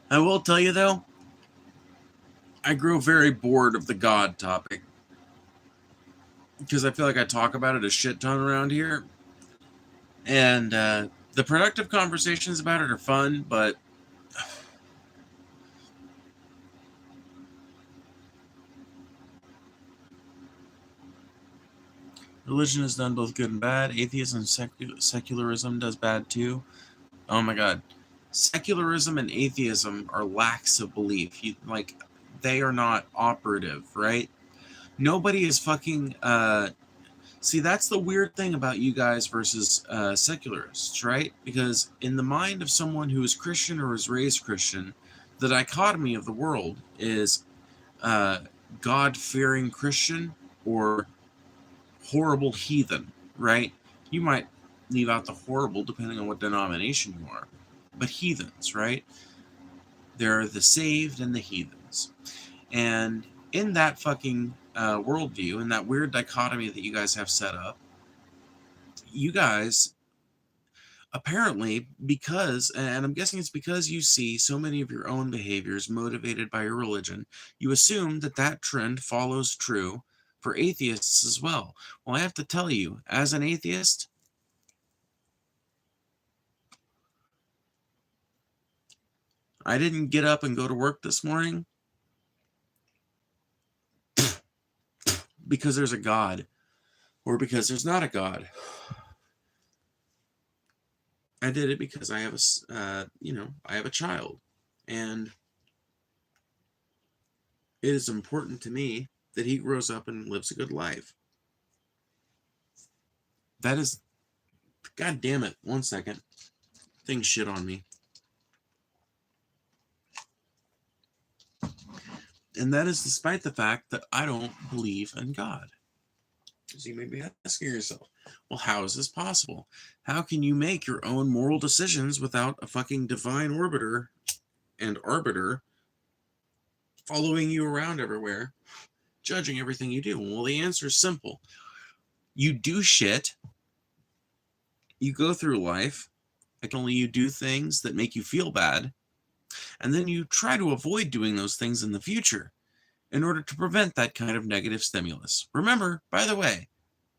I will tell you, though, I grew very bored of the God topic because I feel like I talk about it a shit ton around here. And the productive conversations about it are fun, but religion has done both good and bad. Atheism and secularism does bad too. Oh my god. Secularism and atheism are lacks of belief. They are not operative, right? Nobody is fucking... See, that's the weird thing about you guys versus secularists, right? Because in the mind of someone who is Christian or is raised Christian, the dichotomy of the world is God-fearing Christian or horrible heathen, right? You might leave out the horrible depending on what denomination you are. But heathens, right? There are the saved and the heathens. And in that fucking worldview, in that weird dichotomy that you guys have set up, you guys apparently, because, and I'm guessing it's because you see so many of your own behaviors motivated by your religion, you assume that that trend follows true for atheists as well. Well, I have to tell you, as an atheist, I didn't get up and go to work this morning because there's a God or because there's not a God. I did it because I have I have a child, and it is important to me that he grows up and lives a good life. That is, god damn it, 1 second. Things shit on me. And that is despite the fact that I don't believe in God. So you may be asking yourself, well, how is this possible? How can you make your own moral decisions without a fucking divine orbiter and arbiter following you around everywhere, judging everything you do? Well, the answer is simple. You do shit. You go through life. Only you do things that make you feel bad. And then you try to avoid doing those things in the future in order to prevent that kind of negative stimulus. Remember, by the way,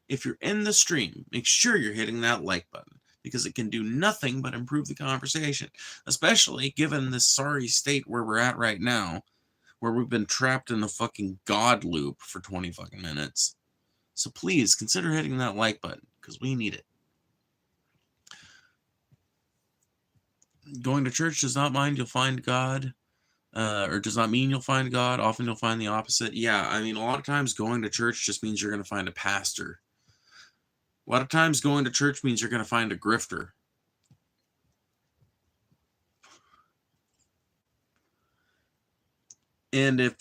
if you're in the stream, make sure you're hitting that like button because it can do nothing but improve the conversation, especially given this sorry state where we're at right now, where we've been trapped in a fucking God loop for 20 fucking minutes. So please consider hitting that like button because we need it. Going to church does not mean you'll find God, or does not mean you'll find God. Often you'll find the opposite. Yeah, I mean, a lot of times going to church just means you're going to find a pastor. A lot of times going to church means you're going to find a grifter. And if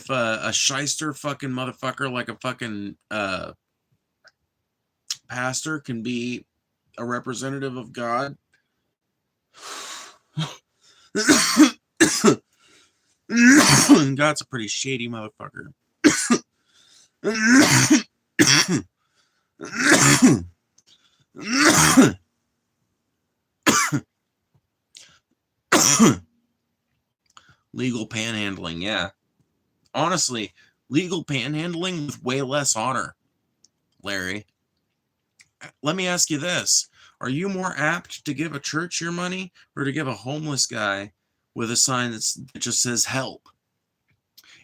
a shyster fucking motherfucker like a fucking pastor can be a representative of God, God's a pretty shady motherfucker. Legal panhandling, yeah. Honestly, legal panhandling with way less honor, Larry. Let me ask you this. Are you more apt to give a church your money or to give a homeless guy with a sign that just says help?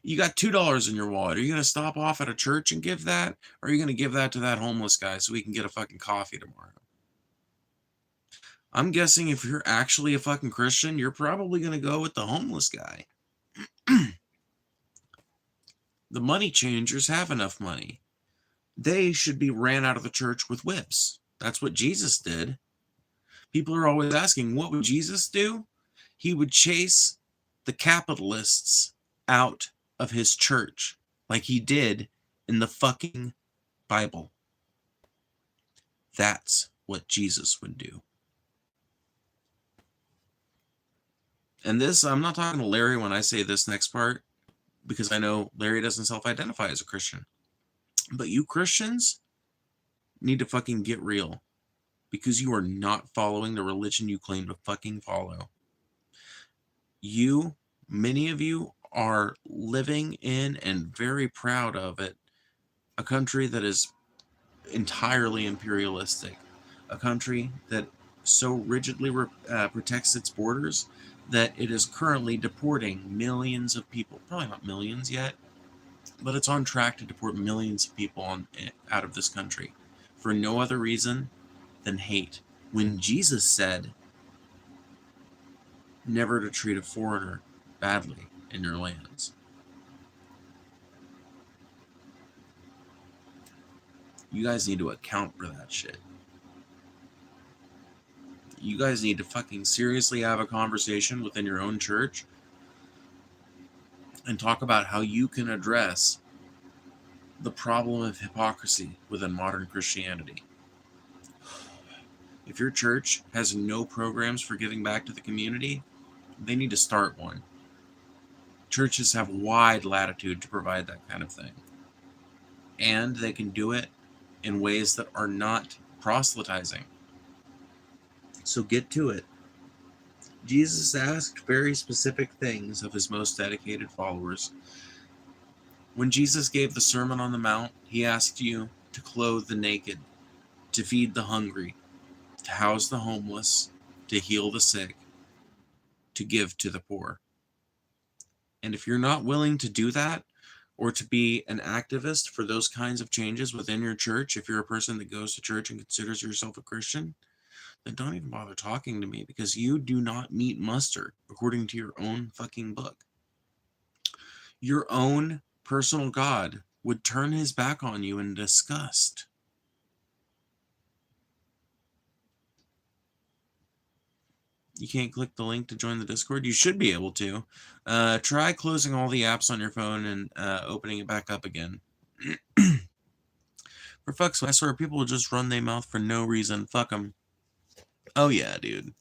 You got $2 in your wallet. Are you going to stop off at a church and give that? Or are you going to give that to that homeless guy so we can get a fucking coffee tomorrow? I'm guessing if you're actually a fucking Christian, you're probably going to go with the homeless guy. The money changers have enough money. They should be ran out of the church with whips. That's what Jesus did. People are always asking, what would Jesus do? He would chase the capitalists out of his church like he did in the fucking Bible. That's what Jesus would do. And this, I'm not talking to Larry when I say this next part, because I know Larry doesn't self-identify as a Christian. But you Christians need to fucking get real, because you are not following the religion you claim to fucking follow. Many of you are living in and very proud of it, a country that is entirely imperialistic, a country that so rigidly protects its borders that it is currently deporting millions of people. Probably not millions yet, but it's on track to deport millions of people out of this country for no other reason than hate. When Jesus said never to treat a foreigner badly in your lands. You guys need to account for that shit. You guys need to fucking seriously have a conversation within your own church and talk about how you can address the problem of hypocrisy within modern Christianity. If your church has no programs for giving back to the community, they need to start one. Churches have wide latitude to provide that kind of thing. And they can do it in ways that are not proselytizing. So get to it. Jesus asked very specific things of his most dedicated followers. When Jesus gave the Sermon on the Mount, he asked you to clothe the naked, to feed the hungry, to house the homeless, to heal the sick, to give to the poor. And if you're not willing to do that, or to be an activist for those kinds of changes within your church, if you're a person that goes to church and considers yourself a Christian, then don't even bother talking to me, because you do not meet muster according to your own fucking book. Your own personal God would turn his back on you in disgust. You can't click the link to join the Discord? You should be able to. Try closing all the apps on your phone and opening it back up again. For fuck's sake, I swear people will just run their mouth for no reason. Fuck them. Oh yeah, dude.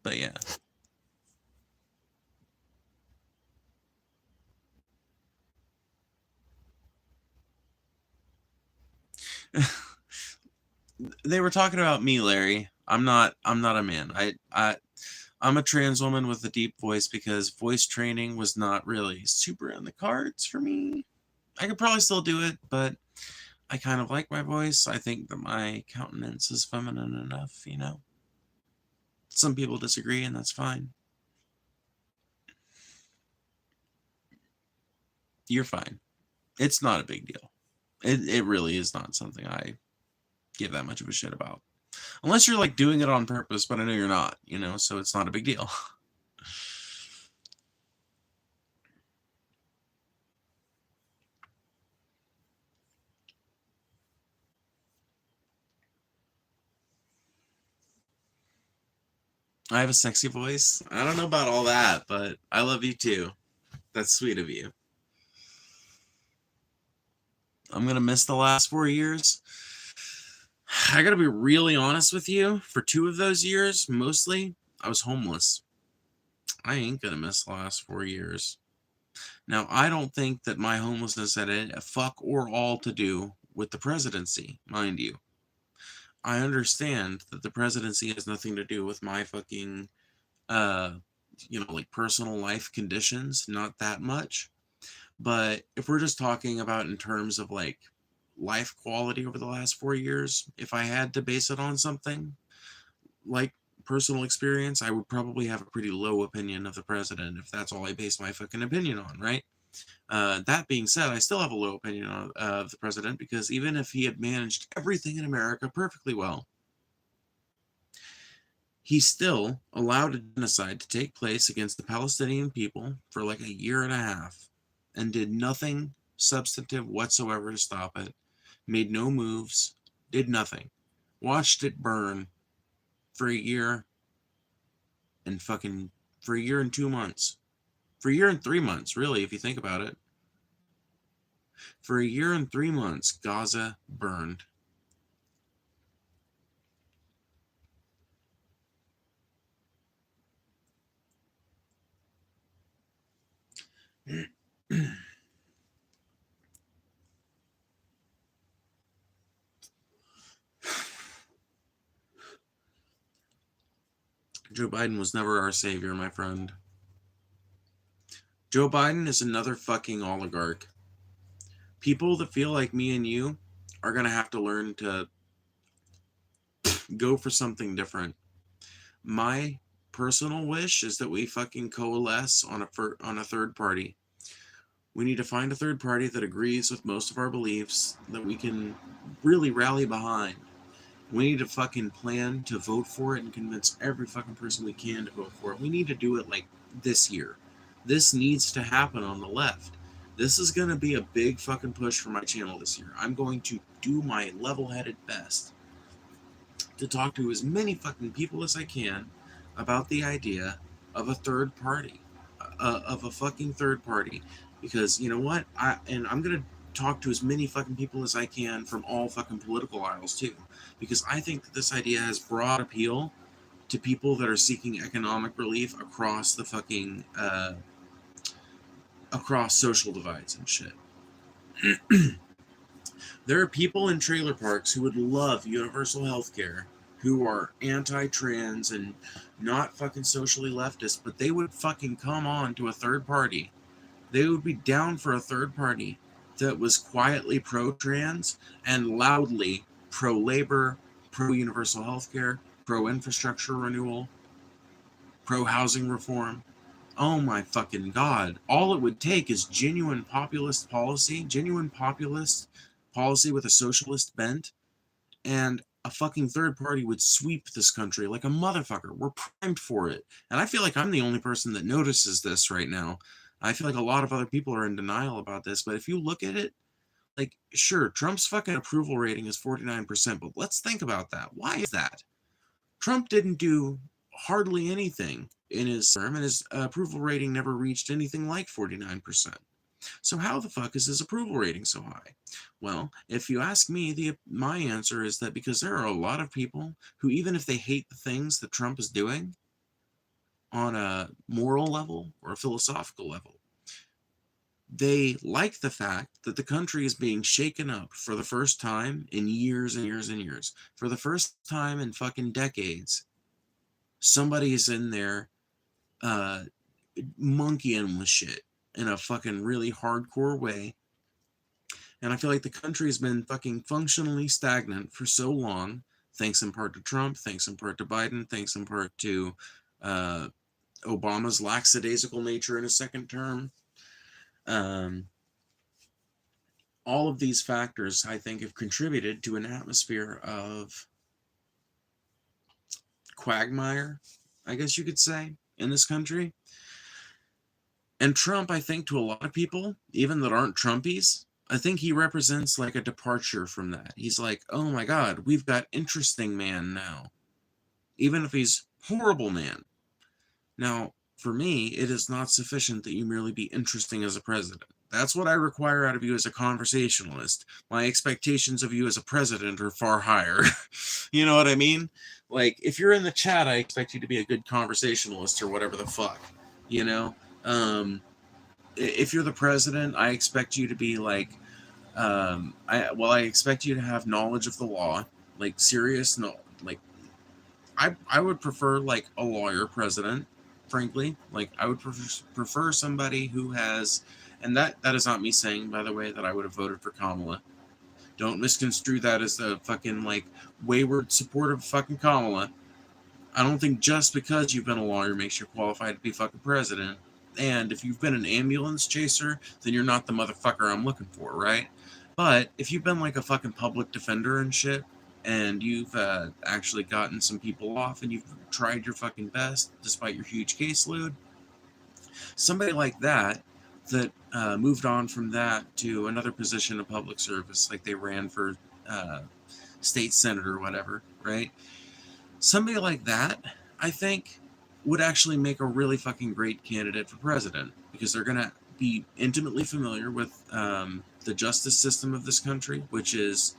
But yeah. They were talking about me, Larry. I'm not a man. I'm a trans woman with a deep voice because voice training was not really super in the cards for me. I could probably still do it, but I kind of like my voice. I think that my countenance is feminine enough, you know. Some people disagree, and that's fine. You're fine. It's not a big deal. It really is not something I give that much of a shit about. Unless you're like doing it on purpose, but I know you're not, you know, so it's not a big deal. I have a sexy voice. I don't know about all that, but I love you too. That's sweet of you. I'm going to miss the last 4 years. I got to be really honest with you. For 2 of those years, mostly, I was homeless. I ain't going to miss the last 4 years. Now, I don't think that my homelessness had a fuck or all to do with the presidency, mind you. I understand that the presidency has nothing to do with my fucking, like personal life conditions, not that much. But if we're just talking about in terms of like life quality over the last 4 years, if I had to base it on something like personal experience, I would probably have a pretty low opinion of the president if that's all I base my fucking opinion on, right? That being said, I still have a low opinion of the president because even if he had managed everything in America perfectly well, he still allowed a genocide to take place against the Palestinian people for like a year and a half and did nothing substantive whatsoever to stop it, made no moves, did nothing, watched it burn for a year and fucking for a year and 2 months. For a year and 3 months, really, if you think about it. For a year and 3 months, Gaza burned. Joe Biden was never our savior, my friend. Joe Biden is another fucking oligarch. People that feel like me and you are going to have to learn to go for something different. My personal wish is that we fucking coalesce on a third party. We need to find a third party that agrees with most of our beliefs that we can really rally behind. We need to fucking plan to vote for it and convince every fucking person we can to vote for it. We need to do it like this year. This needs to happen on the left. This is going to be a big fucking push for my channel this year. I'm going to do my level-headed best to talk to as many fucking people as I can about the idea of a third party, of a fucking third party. Because you know what? I'm going to talk to as many fucking people as I can from all fucking political aisles too. Because I think that this idea has broad appeal to people that are seeking economic relief across the fucking, across social divides and shit. There are people in trailer parks who would love universal health care, who are anti-trans and not fucking socially leftist, but they would fucking come on to a third party. They would be down for a third party that was quietly pro-trans and loudly pro-labor, pro-universal health care, pro-infrastructure renewal, pro-housing reform. Oh my fucking god. All it would take is genuine populist policy with a socialist bent, and a fucking third party would sweep this country like a motherfucker. We're primed for it. And I feel like I'm the only person that notices this right now. I feel like a lot of other people are in denial about this, but if you look at it, like, sure, Trump's fucking approval rating is 49%, but let's think about that. Why is that? Trump didn't do hardly anything in his term, and his approval rating never reached anything like 49%. So how the fuck is his approval rating so high? Well, if you ask me, my answer is that because there are a lot of people who, even if they hate the things that Trump is doing on a moral level or a philosophical level, they like the fact that the country is being shaken up for the first time in years and years and years. For the first time in fucking decades, somebody is in there monkeying with shit in a fucking really hardcore way. And I feel like the country has been fucking functionally stagnant for so long, thanks in part to Trump, thanks in part to Biden, thanks in part to Obama's lackadaisical nature in his second term. All of these factors, I think, have contributed to an atmosphere of quagmire, I guess you could say, in this country. And Trump, I think, to a lot of people, even that aren't Trumpies, I think he represents like a departure from that. He's like, oh my God, we've got interesting man now. Even if he's horrible man. Now, for me, it is not sufficient that you merely be interesting as a president. That's what I require out of you as a conversationalist. My expectations of you as a president are far higher. You know what I mean? Like, if you're in the chat, I expect you to be a good conversationalist or whatever the fuck. You know? If you're the president, I expect you to be like, I expect you to have knowledge of the law. like serious, no, like I would prefer like a lawyer president, frankly. Like I would prefer somebody who has, and that is not me saying, by the way, that I would have voted for Kamala. Don't misconstrue that as the fucking like wayward support of fucking Kamala. I don't think just because you've been a lawyer makes you qualified to be fucking president. And if you've been an ambulance chaser, then you're not the motherfucker I'm looking for, right? But if you've been like a fucking public defender and shit, and you've actually gotten some people off and you've tried your fucking best despite your huge caseload, somebody like that moved on from that to another position of public service, like they ran for state senator or whatever, right? Somebody like that, I think, would actually make a really fucking great candidate for president, because they're going to be intimately familiar with the justice system of this country, which is,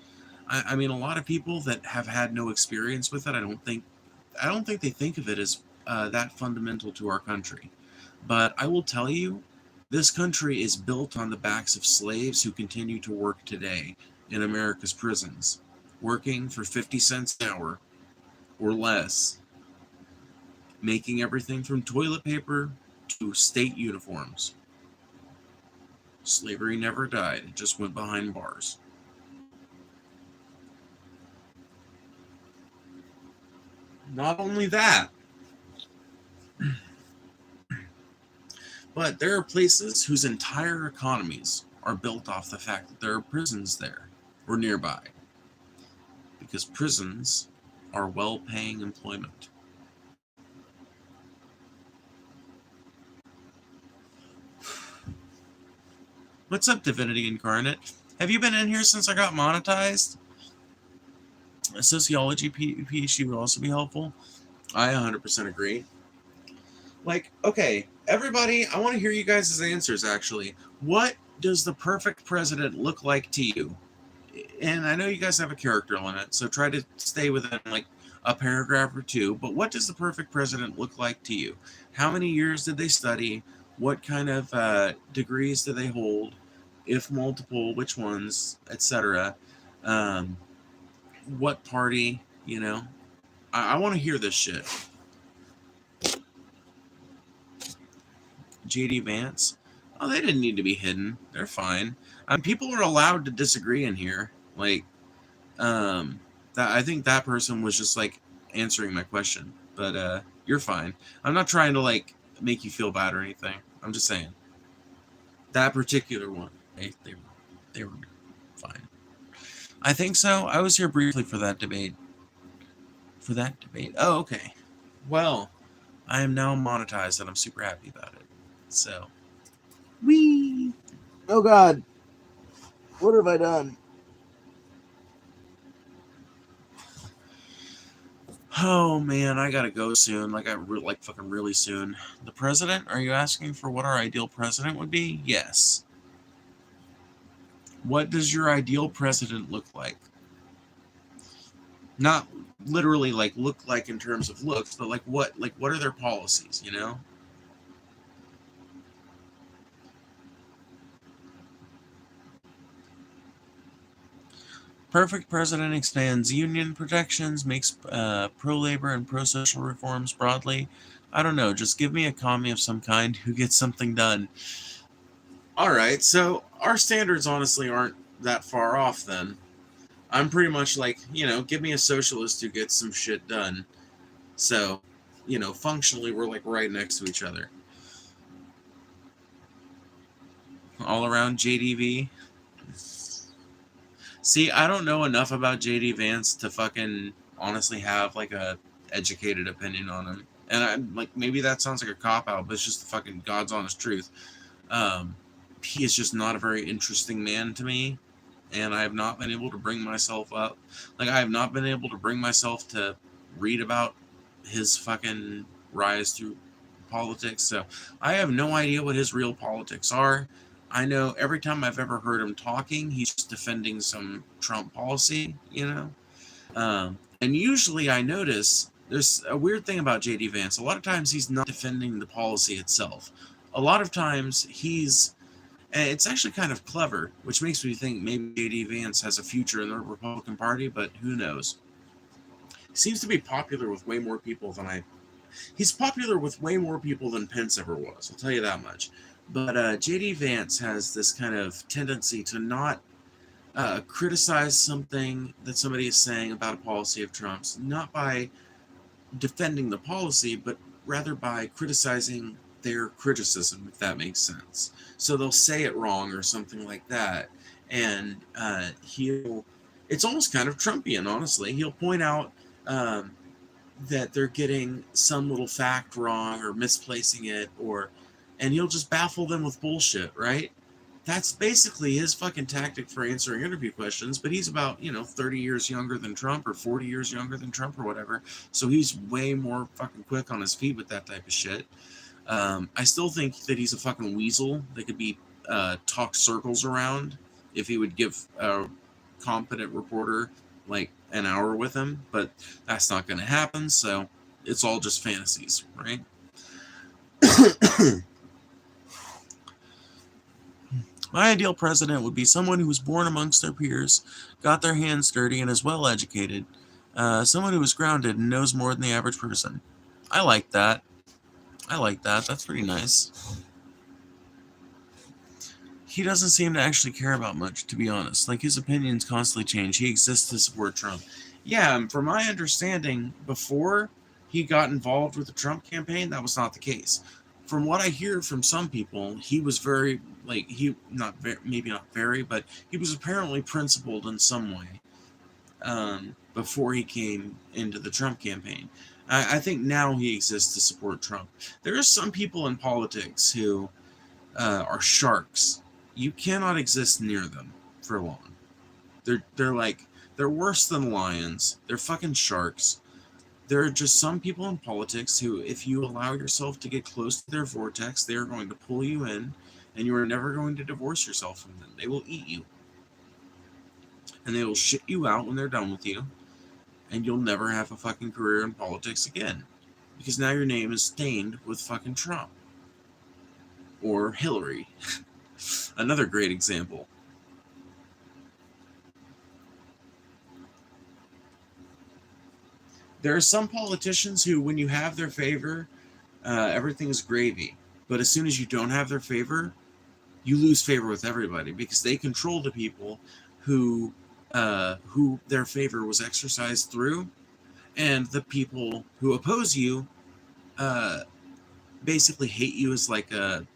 I mean, a lot of people that have had no experience with it, I don't think they think of it as that fundamental to our country. But I will tell you, this country is built on the backs of slaves who continue to work today in America's prisons, working for 50 cents an hour or less, making everything from toilet paper to state uniforms. Slavery never died, it just went behind bars. Not only that, but there are places whose entire economies are built off the fact that there are prisons there or nearby, because prisons are well-paying employment. What's up, Divinity Incarnate? Have you been in here since I got monetized? A sociology PhD would also be helpful. I 100% agree. Like, okay, everybody, I want to hear you guys' answers, actually. What does the perfect president look like to you? And I know you guys have a character limit, so try to stay within, like, a paragraph or two. But what does the perfect president look like to you? How many years did they study? What kind of degrees do they hold? If multiple, which ones, etc. What party, you know? I want to hear this shit. JD Vance? Oh, they didn't need to be hidden. They're fine. People are allowed to disagree in here. Like, that I think that person was just like answering my question. But you're fine. I'm not trying to like make you feel bad or anything. I'm just saying. That particular one, they were fine. I think so. I was here briefly for that debate. Oh, okay. Well, I am now monetized and I'm super happy about it. So. Whee! Oh God. What have I done? Oh man, I gotta go soon. Like fucking really soon. The president? Are you asking for what our ideal president would be? Yes. What does your ideal president look like? Not literally like look like in terms of looks, but like what are their policies, you know? Perfect president expands union protections, makes pro-labor and pro-social reforms broadly. I don't know, just give me a commie of some kind who gets something done. Alright, so our standards honestly aren't that far off then. I'm pretty much like, you know, give me a socialist who gets some shit done. So, you know, functionally we're like right next to each other. All around JDV. See, I don't know enough about JD Vance to fucking honestly have like a educated opinion on him. And I'm like, maybe that sounds like a cop-out, but it's just the fucking God's honest truth. He is just not a very interesting man to me. And I have not been able to bring myself up. Like, I have not been able to bring myself to read about his fucking rise through politics. So I have no idea what his real politics are. I know every time I've ever heard him talking, he's just defending some Trump policy, you know? And usually I notice there's a weird thing about J.D. Vance. A lot of times he's not defending the policy itself. A lot of times and it's actually kind of clever, which makes me think maybe J.D. Vance has a future in the Republican Party, but who knows? seems to be popular with way more people than he's popular with way more people than Pence ever was, I'll tell you that much. But J.D. Vance has this kind of tendency to not criticize something that somebody is saying about a policy of Trump's, not by defending the policy, but rather by criticizing their criticism, if that makes sense. So they'll say it wrong or something like that, and it's almost kind of Trumpian, honestly. He'll point out that they're getting some little fact wrong or misplacing it, and he'll just baffle them with bullshit, right? That's basically his fucking tactic for answering interview questions, but he's about, 30 years younger than Trump or 40 years younger than Trump or whatever, so he's way more fucking quick on his feet with that type of shit. I still think that he's a fucking weasel that could be talked circles around if he would give a competent reporter like an hour with him, but that's not going to happen, so it's all just fantasies, right? My ideal president would be someone who was born amongst their peers, got their hands dirty, and is well educated. Someone who is grounded and knows more than the average person. I like that. That's pretty nice. He doesn't seem to actually care about much, to be honest. Like, his opinions constantly change. He exists to support Trump. Yeah, from my understanding, before he got involved with the Trump campaign, that was not the case. From what I hear from some people, he was very, maybe not very, but he was apparently principled in some way before he came into the Trump campaign. I think now he exists to support Trump. There are some people in politics who are sharks. You cannot exist near them for long. They're worse than lions. They're fucking sharks. There are just some people in politics who, if you allow yourself to get close to their vortex, they are going to pull you in, and you are never going to divorce yourself from them. They will eat you. And they will shit you out when they're done with you, and you'll never have a fucking career in politics again. Because now your name is stained with fucking Trump. Or Hillary. Another great example. There are some politicians who, when you have their favor, everything is gravy. But as soon as you don't have their favor, you lose favor with everybody because they control the people who their favor was exercised through, and the people who oppose you basically hate you as like a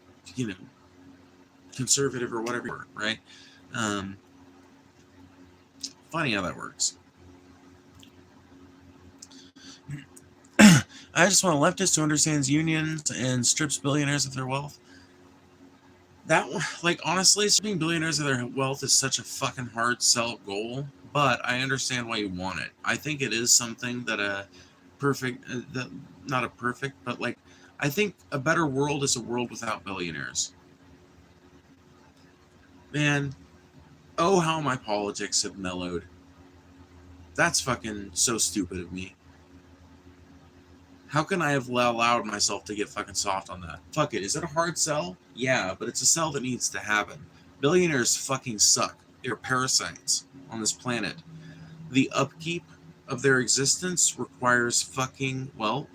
conservative or whatever, right? Funny how that works. I just want a leftist who understands unions and strips billionaires of their wealth. That, honestly, stripping billionaires of their wealth is such a fucking hard sell goal, but I understand why you want it. I think it is something that not a perfect, but I think a better world is a world without billionaires. Man, oh, how my politics have mellowed. That's fucking so stupid of me. How can I have allowed myself to get fucking soft on that? Fuck it. Is it a hard sell? Yeah, but it's a sell that needs to happen. Billionaires fucking suck. They're parasites on this planet. The upkeep of their existence requires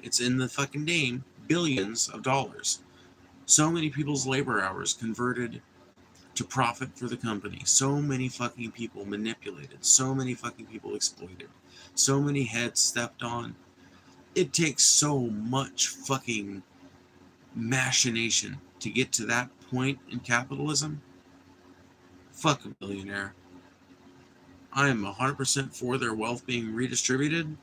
it's in the fucking name, billions of dollars. So many people's labor hours converted to profit for the company. So many fucking people manipulated. So many fucking people exploited. So many heads stepped on. It takes so much fucking machination to get to that point in capitalism. Fuck a billionaire. I am 100% for their wealth being redistributed.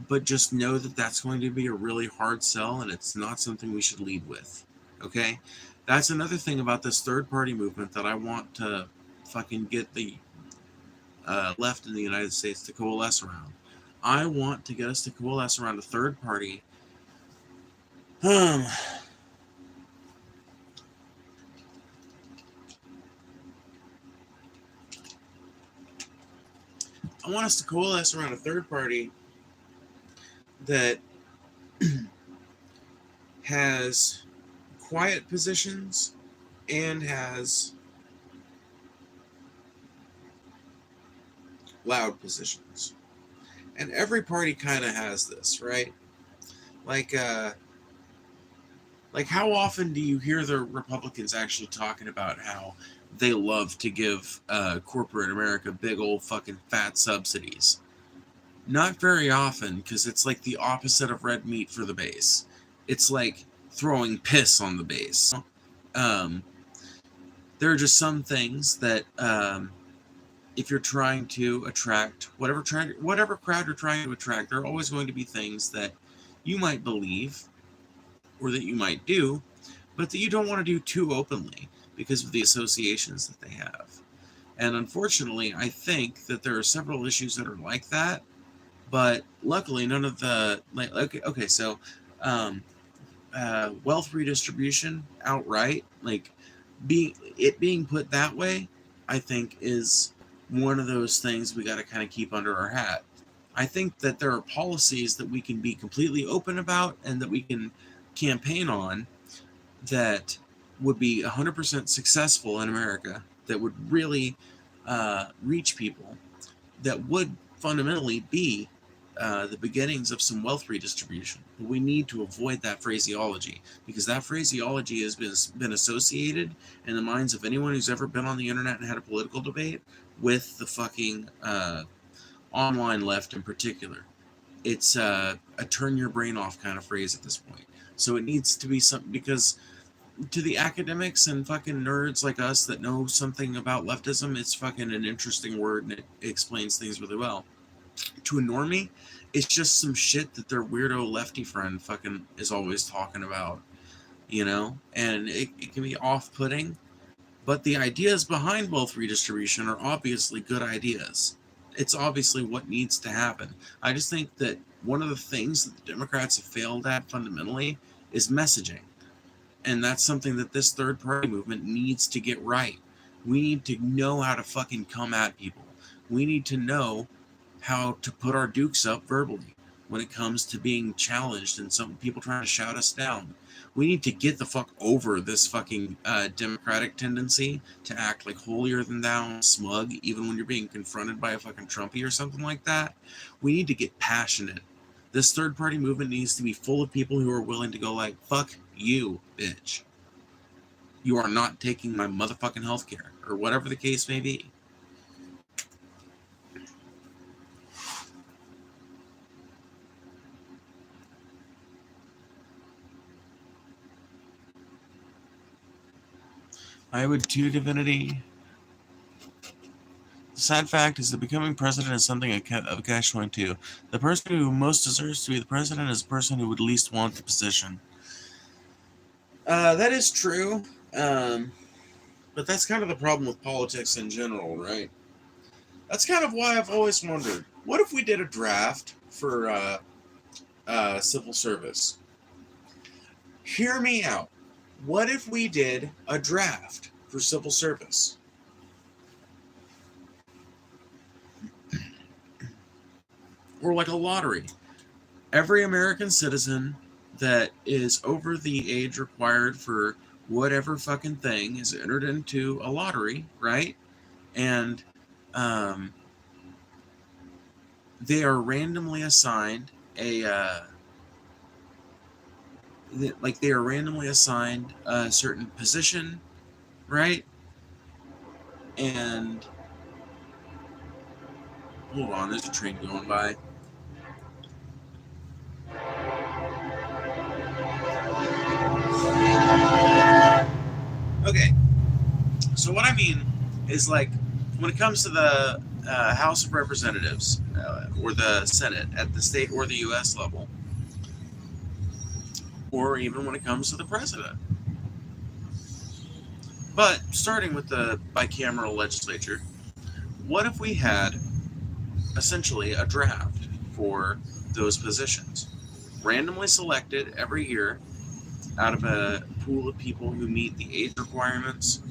But just know that that's going to be a really hard sell, and it's not something we should lead with. Okay? That's another thing about this third-party movement that I want to fucking get the left in the United States to coalesce around. I want to get us to coalesce around a third party. I want us to coalesce around a third party that has quiet positions and has loud positions. And every party kind of has this, right? Like how often do you hear the Republicans actually talking about how they love to give corporate America big old fucking fat subsidies? Not very often, because it's like the opposite of red meat for the base. It's like throwing piss on the base. There are just some things that if you're trying to attract whatever crowd you're trying to attract, there are always going to be things that you might believe or that you might do, but that you don't want to do too openly because of the associations that they have. And unfortunately, I think that there are several issues that are like that, but luckily none of the wealth redistribution outright, like being put that way, I think is one of those things we got to kind of keep under our hat. I think that there are policies that we can be completely open about and that we can campaign on that would be 100% successful in America, that would really reach people, that would fundamentally be the beginnings of some wealth redistribution. But we need to avoid that phraseology, because that phraseology has been associated in the minds of anyone who's ever been on the internet and had a political debate with the fucking online left in particular. It's a turn your brain off kind of phrase at this point. So it needs to be something, because to the academics and fucking nerds like us that know something about leftism, it's fucking an interesting word and it explains things really well. To a normie, it's just some shit that their weirdo lefty friend fucking is always talking about, you know? And it can be off-putting, but the ideas behind wealth redistribution are obviously good ideas. It's obviously what needs to happen. I just think that one of the things that the Democrats have failed at fundamentally is messaging. And that's something that this third party movement needs to get right. We need to know how to fucking come at people. We need to know how to put our dukes up verbally when it comes to being challenged and some people trying to shout us down. We need to get the fuck over this fucking democratic tendency to act like holier than thou, smug, even when you're being confronted by a fucking Trumpy or something like that. We need to get passionate. This third party movement needs to be full of people who are willing to go like, fuck you, bitch. You are not taking my motherfucking healthcare, or whatever the case may be. I would too, Divinity. The sad fact is that becoming president is something of a catch-22. The person who most deserves to be the president is the person who would least want the position. That is true. But that's kind of the problem with politics in general, right? That's kind of why I've always wondered, what if we did a draft for civil service? Hear me out. What if we did a draft for civil service? Or like a lottery. Every American citizen that is over the age required for whatever fucking thing is entered into a lottery, right? And they are randomly assigned a certain position, right? And hold on, there's a train going by. Okay, so what I mean is, like, when it comes to the House of Representatives or the Senate at the state or the U.S. level, or even when it comes to the president. But starting with the bicameral legislature, what if we had essentially a draft for those positions, randomly selected every year out of a pool of people who meet the age requirements?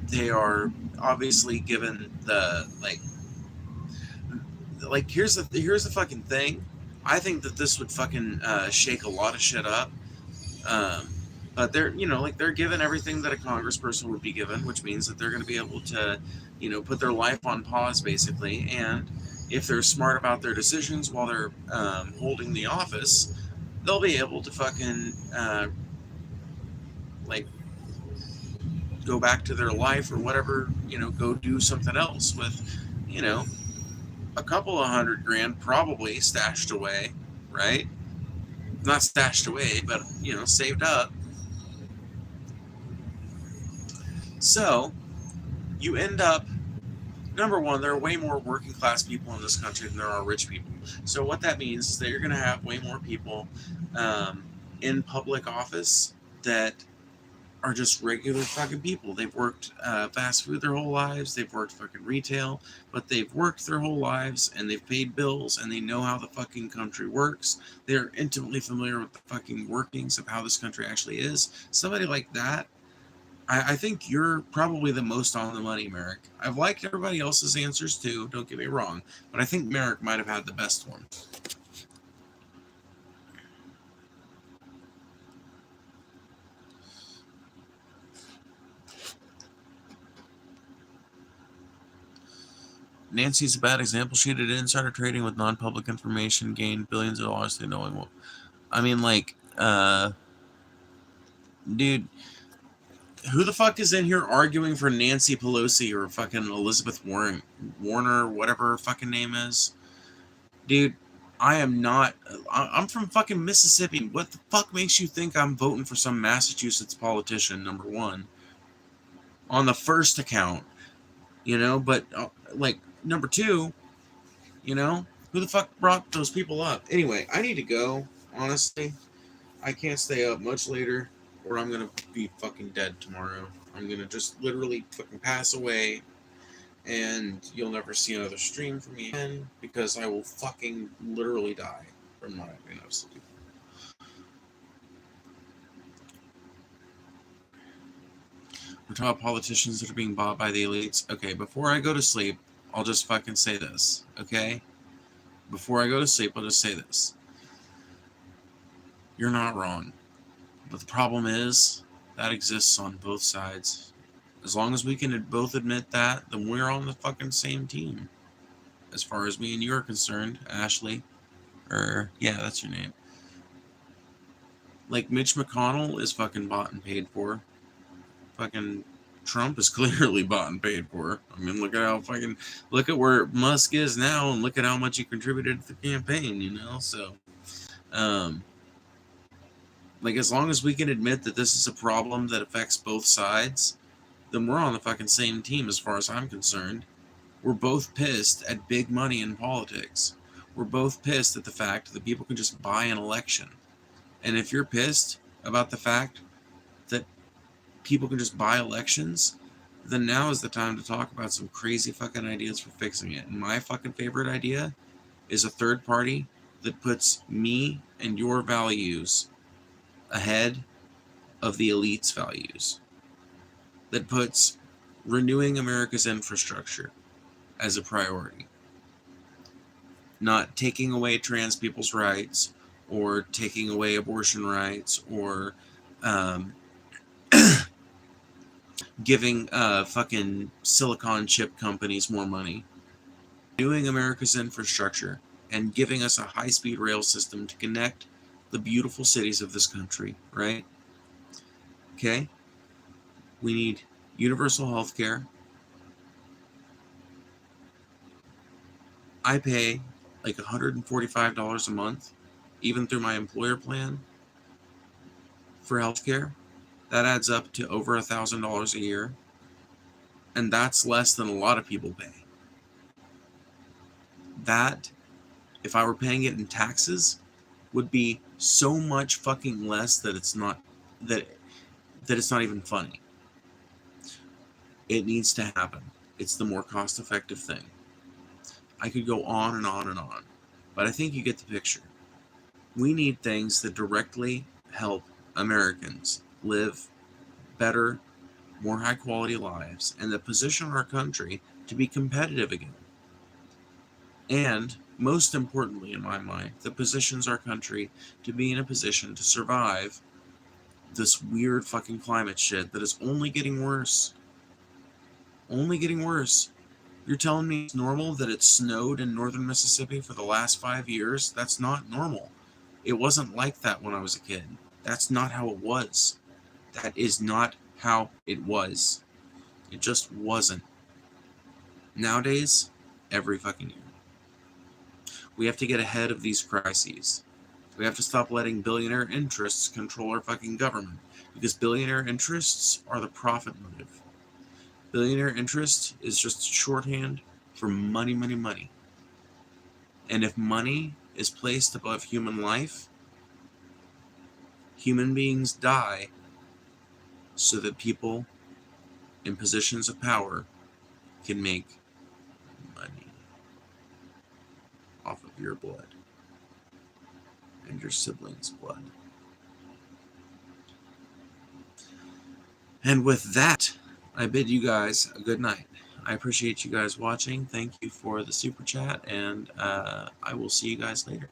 They are obviously given the here's the fucking thing. I think that this would fucking shake a lot of shit up. But they're, like they're given everything that a congressperson would be given, which means that they're going to be able to, put their life on pause basically. And if they're smart about their decisions while they're holding the office, they'll be able to fucking like go back to their life or whatever, go do something else with, you know, a couple of $100,000 probably stashed away, right? Not stashed away, but saved up. So you end up, number one, there are way more working class people in this country than there are rich people. So what that means is that you're going to have way more people in public office that are just regular fucking people. They've worked fast food their whole lives. They've worked fucking retail, but they've worked their whole lives and they've paid bills and they know how the fucking country works. They're intimately familiar with the fucking workings of how this country actually is. Somebody like that, I think you're probably the most on the money, Merrick. I've liked everybody else's answers too, don't get me wrong, but I think Merrick might have had the best one. Nancy's a bad example. She did insider trading with non-public information, gained billions of dollars through knowing what. I mean, like, dude, who the fuck is in here arguing for Nancy Pelosi or fucking Elizabeth Warner, whatever her fucking name is? Dude, I am not. I'm from fucking Mississippi. What the fuck makes you think I'm voting for some Massachusetts politician, number one? On the first account, but, like, number two, who the fuck brought those people up? Anyway, I need to go, honestly. I can't stay up much later, or I'm gonna be fucking dead tomorrow. I'm gonna just literally fucking pass away, and you'll never see another stream from me again, because I will fucking literally die from not having enough sleep. We're talking about politicians that are being bought by the elites. Okay, before I go to sleep, I'll just fucking say this, okay? Before I go to sleep, I'll just say this. You're not wrong. But the problem is, that exists on both sides. As long as we can both admit that, then we're on the fucking same team. As far as me and you are concerned, Ashley. Yeah, that's your name. Like, Mitch McConnell is fucking bought and paid for. Fucking Trump is clearly bought and paid for. I mean, look at where Musk is now, and look at how much he contributed to the campaign, So, like, as long as we can admit that this is a problem that affects both sides, then we're on the fucking same team as far as I'm concerned. We're both pissed at big money in politics. We're both pissed at the fact that people can just buy an election. And if you're pissed about the fact that people can just buy elections, then now is the time to talk about some crazy fucking ideas for fixing it. And my fucking favorite idea is a third party that puts me and your values ahead of the elite's values. That puts renewing America's infrastructure as a priority. Not taking away trans people's rights, or taking away abortion rights, or giving fucking silicon chip companies more money. Renewing America's infrastructure and giving us a high-speed rail system to connect the beautiful cities of this country, right? Okay? We need universal health care. I pay like $145 a month, even through my employer plan, for health care. That adds up to over $1,000 a year. And that's less than a lot of people pay. That, if I were paying it in taxes, would be so much fucking less that it's not even funny. It needs to happen. It's the more cost-effective thing. I could go on and on and on, but I think you get the picture. We need things that directly help Americans live better, more high-quality lives, and that position our country to be competitive again. And, most importantly in my mind, that positions our country to be in a position to survive this weird fucking climate shit that is only getting worse. Only getting worse. You're telling me it's normal that it snowed in northern Mississippi for the last 5 years? That's not normal. It wasn't like that when I was a kid. That's not how it was. That is not how it was. It just wasn't. Nowadays, every fucking year. We have to get ahead of these crises. We have to stop letting billionaire interests control our fucking government, because billionaire interests are the profit motive. Billionaire interest is just shorthand for money, money, money. And if money is placed above human life, human beings die so that people in positions of power can make money off of your blood and your siblings' blood. And with that, I bid you guys a good night. I appreciate you guys watching. Thank you for the super chat, and I will see you guys later.